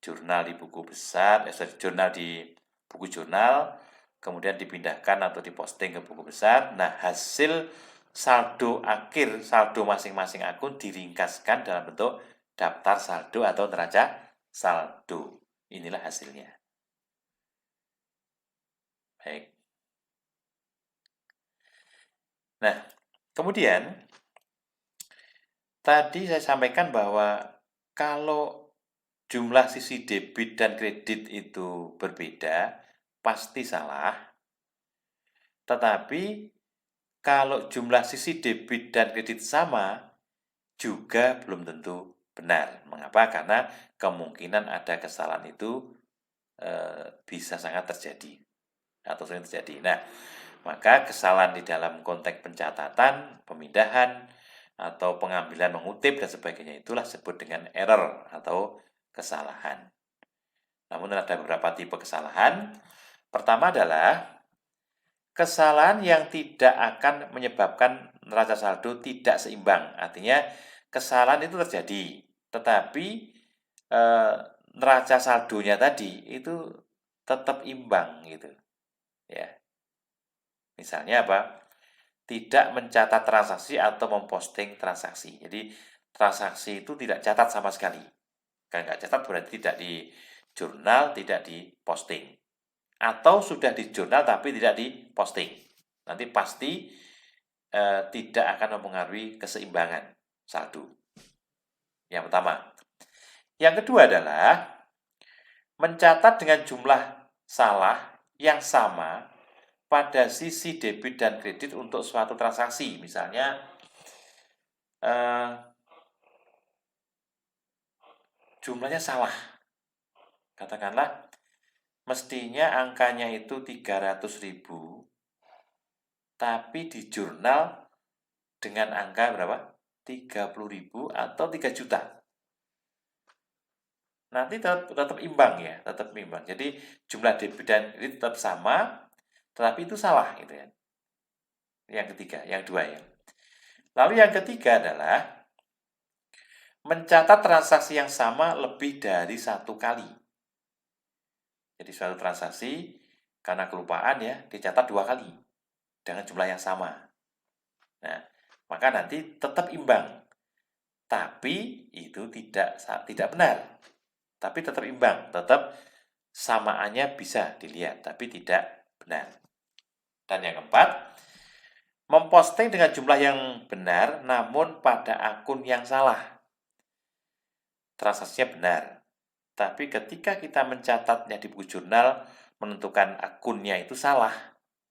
jurnal di buku besar, jurnal di buku jurnal, kemudian dipindahkan atau diposting ke buku besar. Nah, hasil saldo akhir, saldo masing-masing akun diringkaskan dalam bentuk daftar saldo atau neraca saldo. Inilah hasilnya. Baik. Nah, kemudian tadi saya sampaikan bahwa kalau jumlah sisi debit dan kredit itu berbeda, pasti salah. Tetapi kalau jumlah sisi debit dan kredit sama, juga belum tentu benar. Mengapa? Karena kemungkinan ada kesalahan itu bisa sangat terjadi atau sering terjadi. Nah, maka kesalahan di dalam konteks pencatatan, pemindahan, atau pengambilan mengutip dan sebagainya itulah disebut dengan error atau kesalahan. Namun ada beberapa tipe kesalahan. Pertama adalah kesalahan yang tidak akan menyebabkan neraca saldo tidak seimbang. Artinya kesalahan itu terjadi, tetapi neraca saldonya tadi itu tetap imbang gitu. Ya. Misalnya apa? Tidak mencatat transaksi atau memposting transaksi. Jadi transaksi itu tidak catat sama sekali. Kalau nggak catat berarti tidak di jurnal, tidak di posting. Atau sudah di jurnal tapi tidak di posting. Nanti pasti tidak akan mempengaruhi keseimbangan saldo. Yang pertama. Yang kedua adalah mencatat dengan jumlah salah yang sama pada sisi debit dan kredit untuk suatu transaksi. Misalnya jumlahnya salah. Katakanlah mestinya angkanya itu 300.000, tapi di jurnal dengan angka berapa? 30.000 atau 3 juta. Nanti tetap imbang ya, tetap imbang. Jadi jumlah debit dan kredit tetap sama, tetapi itu salah gitu ya. Yang ketiga, yang dua ya. Lalu yang ketiga adalah mencatat transaksi yang sama lebih dari satu kali. Jadi suatu transaksi karena kelupaan ya dicatat 2 kali dengan jumlah yang sama. Nah, maka nanti tetap imbang. Tapi itu tidak benar. Tapi tetap imbang, tetap samaannya bisa dilihat, tapi tidak benar. Dan yang keempat, memposting dengan jumlah yang benar namun pada akun yang salah. Transaksinya benar, tapi ketika kita mencatatnya di buku jurnal, menentukan akunnya itu salah.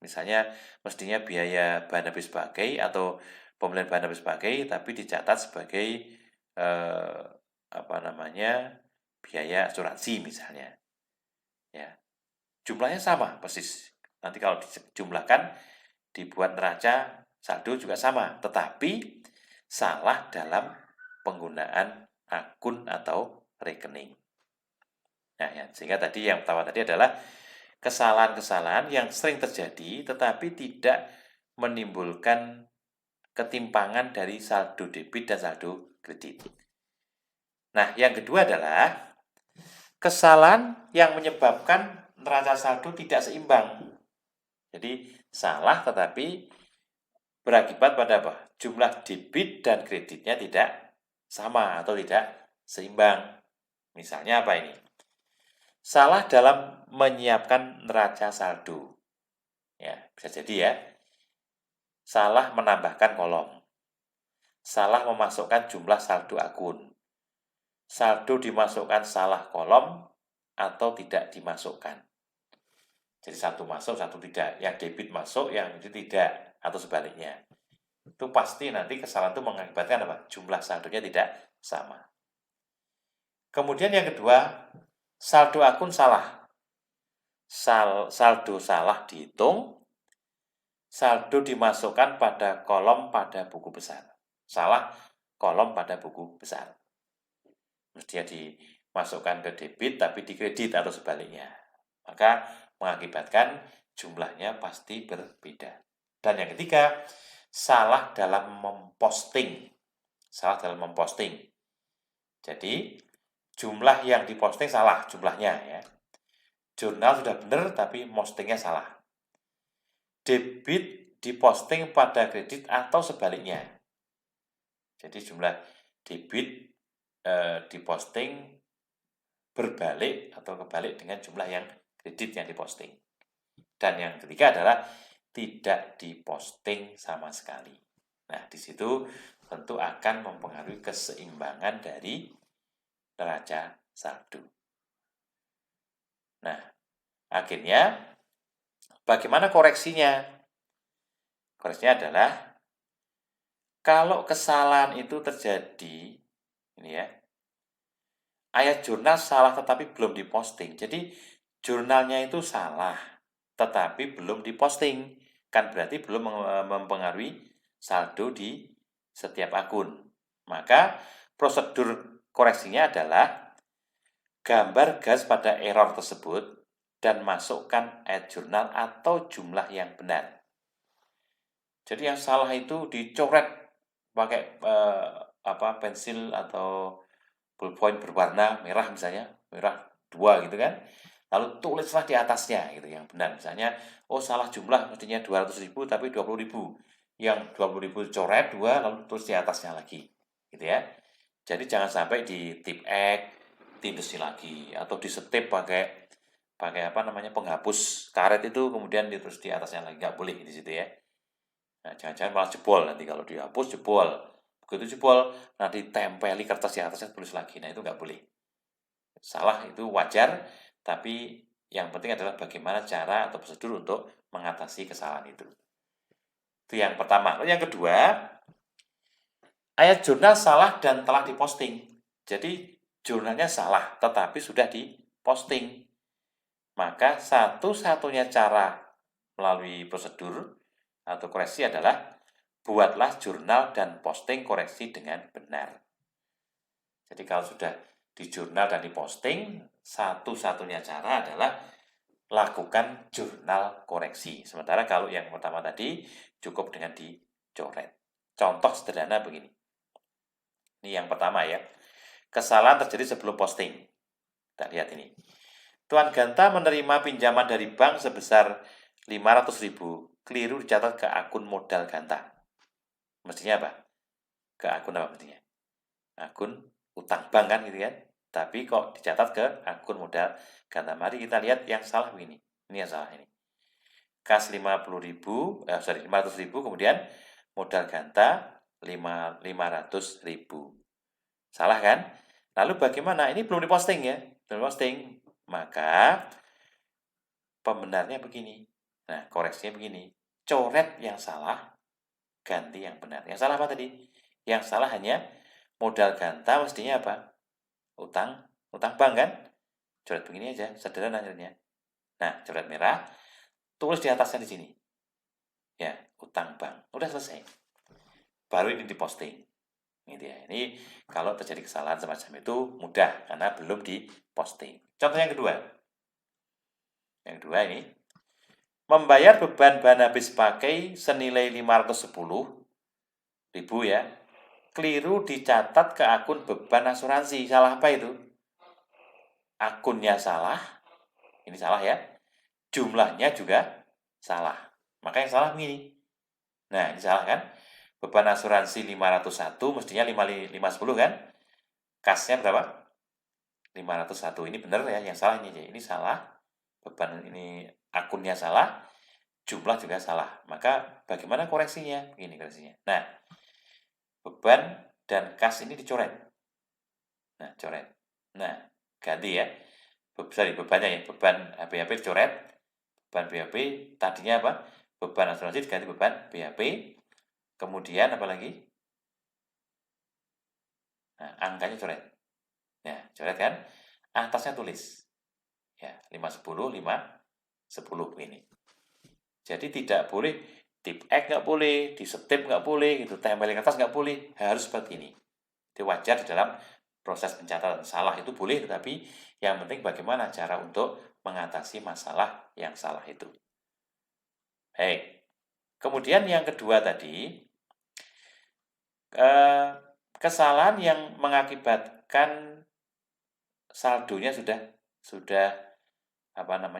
Misalnya mestinya biaya bahan habis pakai atau pembelian bahan habis pakai, tapi dicatat sebagai biaya asuransi misalnya. Ya, jumlahnya sama persis. Nanti kalau dijumlahkan dibuat neraca saldo juga sama, tetapi salah dalam penggunaan akun atau rekening. Nah, ya, sehingga tadi yang pertama tadi adalah kesalahan-kesalahan yang sering terjadi tetapi tidak menimbulkan ketimpangan dari saldo debit dan saldo kredit. Nah, yang kedua adalah kesalahan yang menyebabkan neraca saldo tidak seimbang. Jadi salah tetapi berakibat pada apa? Jumlah debit dan kreditnya tidak sama atau tidak seimbang. Misalnya apa ini? Salah dalam menyiapkan neraca saldo. Ya, bisa jadi ya. Salah menambahkan kolom. Salah memasukkan jumlah saldo akun. Saldo dimasukkan salah kolom atau tidak dimasukkan. Jadi satu masuk, satu tidak. Yang debit masuk, yang itu tidak. Atau sebaliknya. Itu pasti nanti kesalahan itu mengakibatkan apa? Jumlah saldonya tidak sama. Kemudian yang kedua, saldo akun salah. Saldo salah dihitung, saldo dimasukkan pada kolom pada buku besar. Salah kolom pada buku besar. Mestinya dimasukkan ke debit tapi di kredit atau sebaliknya. Maka mengakibatkan jumlahnya pasti berbeda. Dan yang ketiga, salah dalam memposting. Salah dalam memposting. Jadi, jumlah yang diposting salah jumlahnya ya. Jurnal sudah benar tapi postingnya salah. Debit diposting pada kredit atau sebaliknya. Jadi jumlah debit diposting berbalik atau kebalik dengan jumlah yang kredit yang diposting. Dan yang ketiga adalah tidak diposting sama sekali. Nah, di situ tentu akan mempengaruhi keseimbangan dari neraca saldo. Nah, akhirnya bagaimana koreksinya? Koreksinya adalah kalau kesalahan itu terjadi, ini ya, ayat jurnal salah tetapi belum diposting. Jadi jurnalnya itu salah tetapi belum diposting. Kan berarti belum mempengaruhi saldo di setiap akun. Maka prosedur koreksinya adalah gambar gas pada error tersebut dan masukkan ayat jurnal atau jumlah yang benar. Jadi yang salah itu dicoret pakai pensil atau ballpoint berwarna merah misalnya, merah 2 gitu kan. Lalu tulislah di atasnya gitu yang benar. Misalnya, oh salah jumlah mestinya 200.000 tapi 20.000. Yang 20.000 coret 2 lalu tulis di atasnya lagi. Gitu ya. Jadi jangan sampai di tip X tindasin lagi atau disetip pakai penghapus karet itu kemudian ditulis di atasnya lagi, nggak boleh di situ ya. Nah, jangan-jangan malah jebol nanti kalau dihapus jebol. Begitu jebol nanti tempeli kertas di atasnya tulis lagi. Nah, itu nggak boleh. Salah itu wajar, tapi yang penting adalah bagaimana cara atau prosedur untuk mengatasi kesalahan itu. Itu yang pertama. Lalu yang kedua, ayat jurnal salah dan telah diposting. Jadi jurnalnya salah, tetapi sudah diposting. Maka satu-satunya cara melalui prosedur atau koreksi adalah buatlah jurnal dan posting koreksi dengan benar. Jadi kalau sudah di jurnal dan diposting, satu-satunya cara adalah lakukan jurnal koreksi. Sementara kalau yang pertama tadi cukup dengan dicoret. Contoh sederhana begini. Ini yang pertama ya. Kesalahan terjadi sebelum posting. Kita lihat ini. Tuan Ganta menerima pinjaman dari bank sebesar 500.000, keliru dicatat ke akun modal Ganta. Mestinya apa? Ke akun apa mestinya? Akun utang bank kan gitu kan? Tapi kok dicatat ke akun modal Ganta. Mari kita lihat yang salah begini. Ini yang salah ini. Kas 500.000, kemudian modal Ganta 500.000. Salah kan? Lalu bagaimana? Ini belum diposting ya. Belum posting. Maka pembenarnya begini. Nah, koreksinya begini. Coret yang salah, ganti yang benar. Yang salah apa tadi? Yang salah hanya modal Ganta mestinya apa? Utang bank kan? Coret begini aja, sederhana akhirnya. Nah, coret merah, tulis di atasnya di sini. Ya, utang bank. Udah selesai. Baru ini diposting. Gitu ya. Ini kalau terjadi kesalahan semacam itu mudah karena belum diposting. Contoh yang kedua. Yang kedua ini. Membayar beban bahan habis pakai senilai 510.000 ya. Keliru dicatat ke akun beban asuransi. Salah apa itu? Akunnya salah. Ini salah ya. jumlahnya juga salah. Maka yang salah begini. Nah, ini salah kan? Beban asuransi 501, mestinya 510 kan? Kasnya berapa? 501. Ini benar ya, yang salah ini. Ini salah. Beban ini akunnya salah, jumlah juga salah. Maka bagaimana koreksinya? Begini koreksinya. Nah, beban dan kas ini dicoret. Nah, coret. Nah, ganti ya. Bebannya ya. Beban BAP dicoret. Beban BAP tadinya apa? Beban asuransi diganti beban BAP. Kemudian apa lagi? Nah, angkanya coret. Nah, coret kan? Atasnya tulis. Ya, 510, 510 ini. Jadi tidak boleh tip X nggak boleh, di setip nggak boleh, gitu, tempelin atas nggak boleh, harus seperti ini. Itu wajar di dalam proses pencatatan. Salah itu boleh, tetapi yang penting bagaimana cara untuk mengatasi masalah yang salah itu. Baik. Kemudian yang kedua tadi, kesalahan yang mengakibatkan saldonya sudah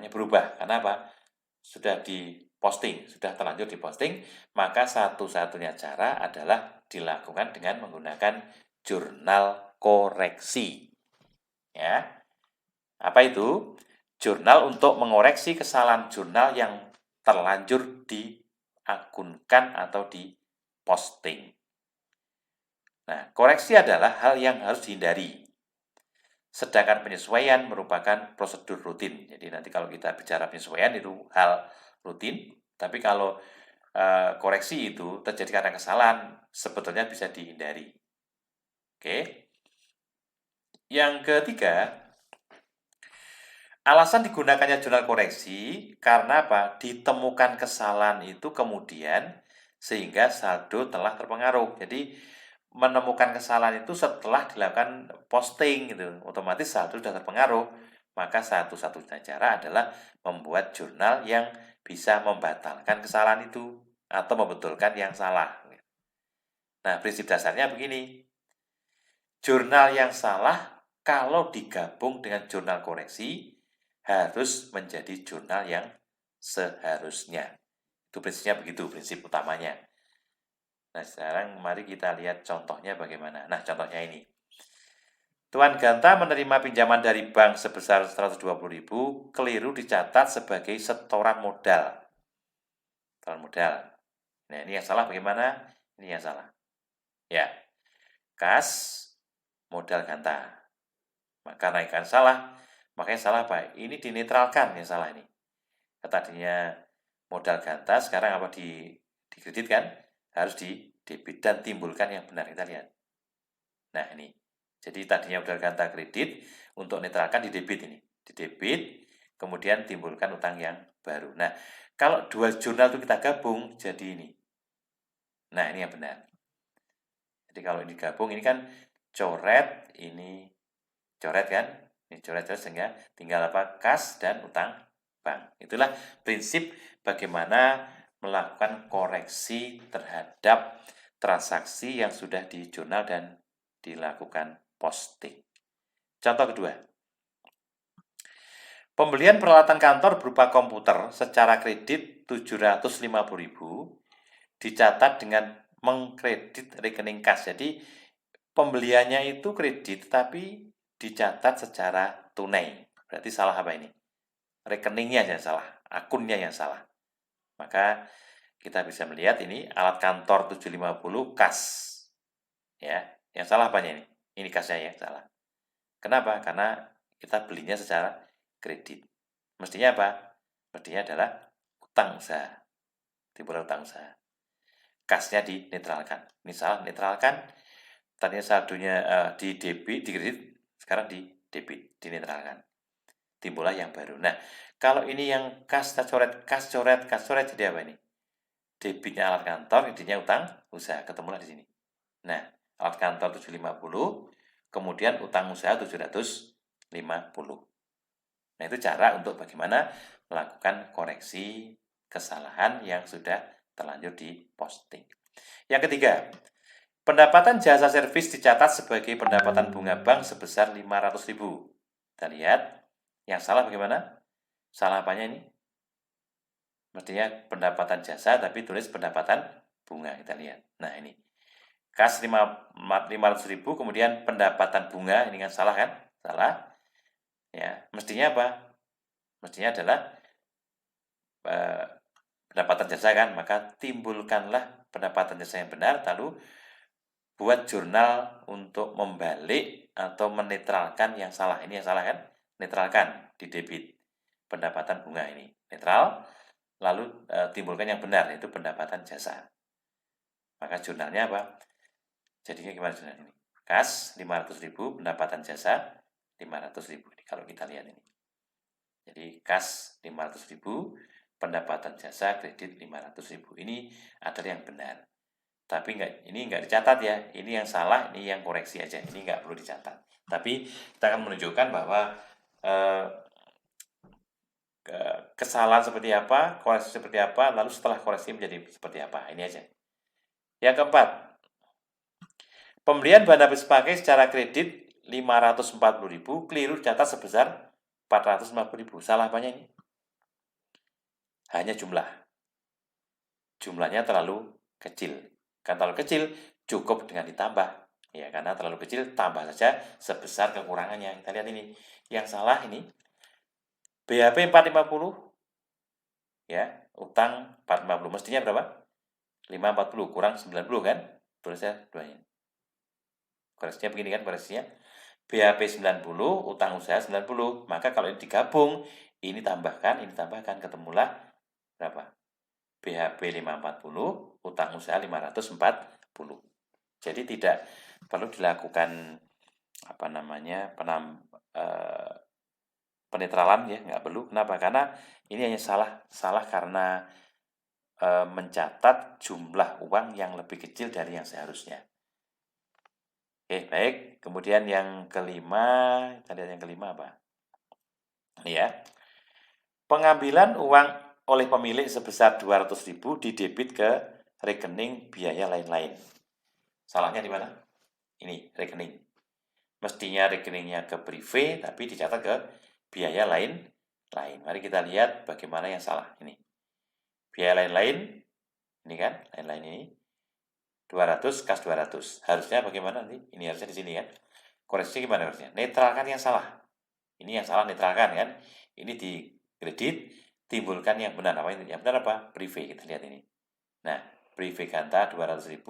berubah. Karena apa? Sudah diposting, sudah terlanjur diposting, maka satu-satunya cara adalah dilakukan dengan menggunakan jurnal koreksi. Ya. Apa itu? Jurnal untuk mengoreksi kesalahan jurnal yang terlanjur diakunkan atau diposting. Nah, koreksi adalah hal yang harus dihindari. Sedangkan penyesuaian merupakan prosedur rutin. Jadi nanti kalau kita bicara penyesuaian itu hal rutin, tapi kalau koreksi itu terjadi karena kesalahan, sebetulnya bisa dihindari. Oke. Yang ketiga, alasan digunakannya jurnal koreksi karena apa? Ditemukan kesalahan itu kemudian sehingga saldo telah terpengaruh. Jadi menemukan kesalahan itu setelah dilakukan posting gitu, otomatis saldo sudah terpengaruh. Maka satu-satunya cara adalah membuat jurnal yang bisa membatalkan kesalahan itu atau membetulkan yang salah. Nah, prinsip dasarnya begini. Jurnal yang salah kalau digabung dengan jurnal koreksi harus menjadi jurnal yang seharusnya. Itu prinsipnya begitu, prinsip utamanya. Nah, sekarang mari kita lihat contohnya bagaimana. Nah, contohnya ini. Tuan Ganta menerima pinjaman dari bank sebesar 120.000, keliru dicatat sebagai setoran modal. Setoran modal. Nah, ini yang salah bagaimana? Ini yang salah. Ya, kas modal Ganta. Maka naikkan salah. Makanya salah apa? Ini dinetralkan yang salah ini. Tadinya modal Ganta, sekarang apa dikredit kan? Harus di debit dan timbulkan yang benar. Kita lihat. Nah, ini. Jadi tadinya modal Ganta kredit, untuk netralkan di debit ini. Di debit, kemudian timbulkan utang yang baru. Nah, kalau dua jurnal itu kita gabung, jadi ini. Nah, ini yang benar. Jadi kalau ini gabung, ini kan coret, ini coret kan? Ini coret-coret sehingga tinggal apa? Kas dan utang bank. Itulah prinsip bagaimana melakukan koreksi terhadap transaksi yang sudah di jurnal dan dilakukan posting. Contoh kedua. Pembelian peralatan kantor berupa komputer secara kredit 750.000 dicatat dengan mengkredit rekening kas. Jadi pembeliannya itu kredit tapi dicatat secara tunai. Berarti salah apa ini? Rekeningnya yang salah, akunnya yang salah. Maka kita bisa melihat ini alat kantor 750 kas. Ya, yang salah apanya ini? Ini kasnya yang salah. Kenapa? Karena kita belinya secara kredit. Mestinya apa? Mestinya adalah utang usaha. Timbul utang usaha. Kasnya dinetralkan. Ini salah, netralkan. Tadinya saldonya di debit, di kredit, sekarang di debit, dinetralkan. Timbullah yang baru. Nah, kalau ini yang kas coret, jadi apa ini? Debitnya alat kantor, kreditnya utang usaha. Ketemulah di sini. Nah, alat kantor 750, kemudian utang usaha 750. Nah, itu cara untuk bagaimana melakukan koreksi kesalahan yang sudah terlanjur diposting. Yang ketiga, pendapatan jasa servis dicatat sebagai pendapatan bunga bank sebesar 500.000. Kita lihat, yang salah bagaimana? Salah apanya ini? Mestinya pendapatan jasa, tapi tulis pendapatan bunga. Kita lihat. Nah, ini. Kas 500.000, kemudian pendapatan bunga. Ini kan salah kan? Salah. Ya, mestinya apa? Mestinya adalah pendapatan jasa kan? Maka timbulkanlah pendapatan jasa yang benar, lalu buat jurnal untuk membalik atau menetralkan yang salah. Ini yang salah kan? Netralkan di debit. Pendapatan bunga ini. Netral. Lalu timbulkan yang benar, yaitu pendapatan jasa. Maka jurnalnya apa? Jadinya gimana jurnal ini? Kas 500.000, pendapatan jasa 500.000. Kalau kita lihat ini. Jadi kas 500.000, pendapatan jasa kredit 500.000. Ini adalah yang benar. Tapi ini nggak dicatat ya. Ini yang salah, ini yang koreksi aja. Ini nggak perlu dicatat. Tapi kita akan menunjukkan bahwa kesalahan seperti apa, koreksi seperti apa, lalu setelah koreksi menjadi seperti apa. Ini aja. Yang keempat, pembelian bahan habis pakai secara kredit 540.000, keliru catat sebesar 450.000. Salah apanya ini? Hanya jumlah. Jumlahnya terlalu kecil. Kan terlalu kecil, cukup dengan ditambah. Ya, karena terlalu kecil, tambah saja sebesar kekurangannya. Kita lihat ini. Yang salah ini, BHP 450, ya, utang 450. Mestinya berapa? 540 kurang 90 kan? Tulisnya 2 ini. Koreksinya begini kan koreksinya. BHP 90, utang usaha 90. Maka kalau ini digabung, ini tambahkan, ketemulah berapa? BHP 540, utang usaha 540. Jadi tidak perlu dilakukan penetralan ya, nggak perlu. Kenapa? Karena ini hanya salah karena mencatat jumlah uang yang lebih kecil dari yang seharusnya. Oke, baik. Kemudian yang kelima, kita lihat yang kelima apa? Ini ya. Pengambilan uang oleh pemilik sebesar 200.000 didebit ke rekening biaya lain-lain. Salahnya di mana? Ini, rekening. Mestinya rekeningnya ke prive, tapi dicatat ke biaya lain-lain. Mari kita lihat bagaimana yang salah. Ini. Biaya lain-lain, ini kan, lain-lain ini. 200, kas 200. Harusnya bagaimana nanti? Ini harusnya di sini kan. Koreksi gimana harusnya? Netralkan yang salah. Ini yang salah netralkan kan. Ini di kredit, timbulkan yang benar. Apa ini? Yang benar apa? Prive. Kita lihat ini. Nah, prive ganta 200.000,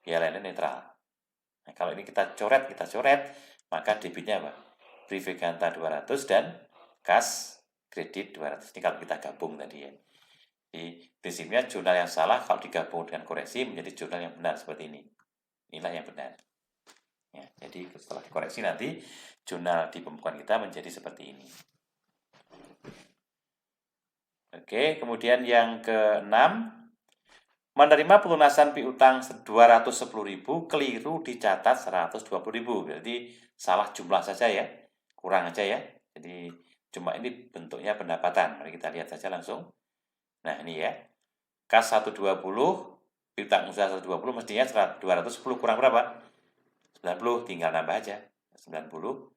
biaya lainnya netral. Nah, kalau ini kita coret, maka debitnya apa? Prive ganta 200 dan kas kredit 200. Ini kalau kita gabung tadi ya. Di prinsipnya jurnal yang salah kalau digabung dengan koreksi menjadi jurnal yang benar seperti ini. Inilah yang benar. Ya, jadi setelah dikoreksi nanti jurnal di pembukuan kita menjadi seperti ini. Oke, kemudian yang keenam, menerima pelunasan piutang 210.000, keliru dicatat 120.000. Berarti salah jumlah saja ya, kurang aja ya. Jadi cuma ini bentuknya pendapatan. Mari kita lihat saja langsung. Nah, ini ya. Kas 120, piutang usaha 120, mestinya 210 kurang berapa? 90, tinggal nambah aja. 90,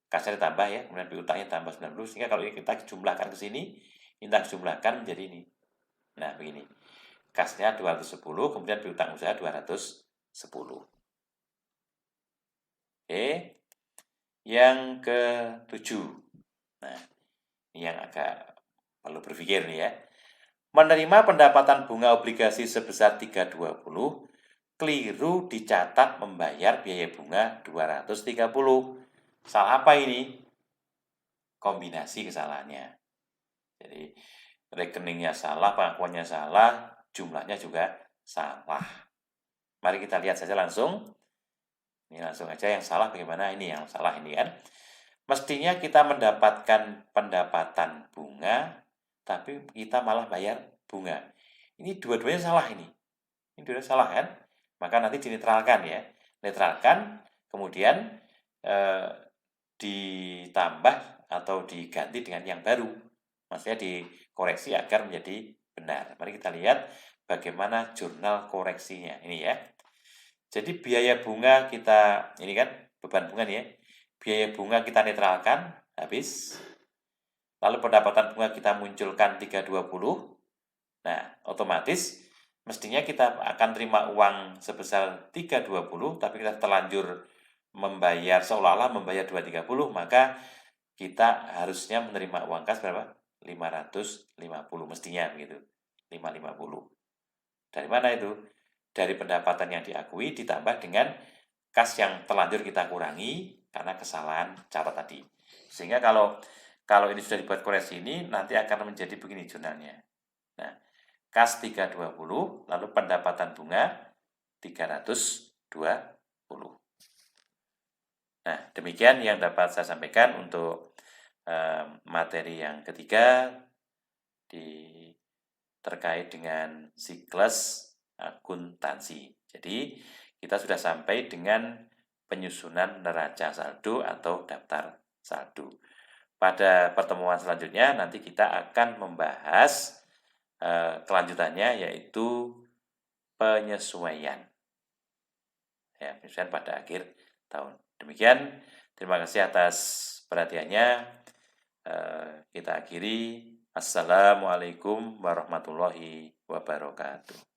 kasnya ditambah ya, kemudian piutangnya tambah 90, sehingga kalau ini kita jumlahkan ke sini, kita jumlahkan menjadi ini. Nah, begini. Kasnya 210, kemudian piutang usaha 210. Oke. Yang ke-7. Nah, ini yang agak perlu berpikir nih ya. Menerima pendapatan bunga obligasi sebesar 320, keliru dicatat membayar biaya bunga 230. Salah apa ini? Kombinasi kesalahannya. Jadi rekeningnya salah, pengakuannya salah, jumlahnya juga salah. Mari kita lihat saja langsung. Ini langsung aja yang salah bagaimana. Ini yang salah ini kan. Mestinya kita mendapatkan pendapatan bunga, tapi kita malah bayar bunga. Ini dua-duanya salah ini. Ini dua-duanya salah kan? Maka nanti dinetralkan ya. Netralkan, kemudian ditambah atau diganti dengan yang baru. Maksudnya dikoreksi agar menjadi benar. Mari kita lihat bagaimana jurnal koreksinya. Ini ya. Jadi biaya bunga kita, ini kan beban bunga nih ya. Biaya bunga kita netralkan, habis. lalu pendapatan bunga kita munculkan 320, nah otomatis mestinya kita akan terima uang sebesar 320, tapi kita terlanjur membayar seolah-olah membayar 230, maka kita harusnya menerima uang kas berapa? 550 mestinya begitu. 550. Dari mana itu? Dari pendapatan yang diakui ditambah dengan kas yang terlanjur kita kurangi karena kesalahan catat tadi. Sehingga kalau ini sudah dibuat koreksi ini, nanti akan menjadi begini jurnalnya. Nah, kas 320, lalu pendapatan bunga 320. Nah, demikian yang dapat saya sampaikan untuk materi yang ketiga terkait dengan siklus akuntansi. Jadi, kita sudah sampai dengan penyusunan neraca saldo atau daftar saldo. Pada pertemuan selanjutnya nanti kita akan membahas kelanjutannya, yaitu penyesuaian. Ya, penyesuaian pada akhir tahun. Demikian, terima kasih atas perhatiannya. Kita akhiri. Assalamualaikum warahmatullahi wabarakatuh.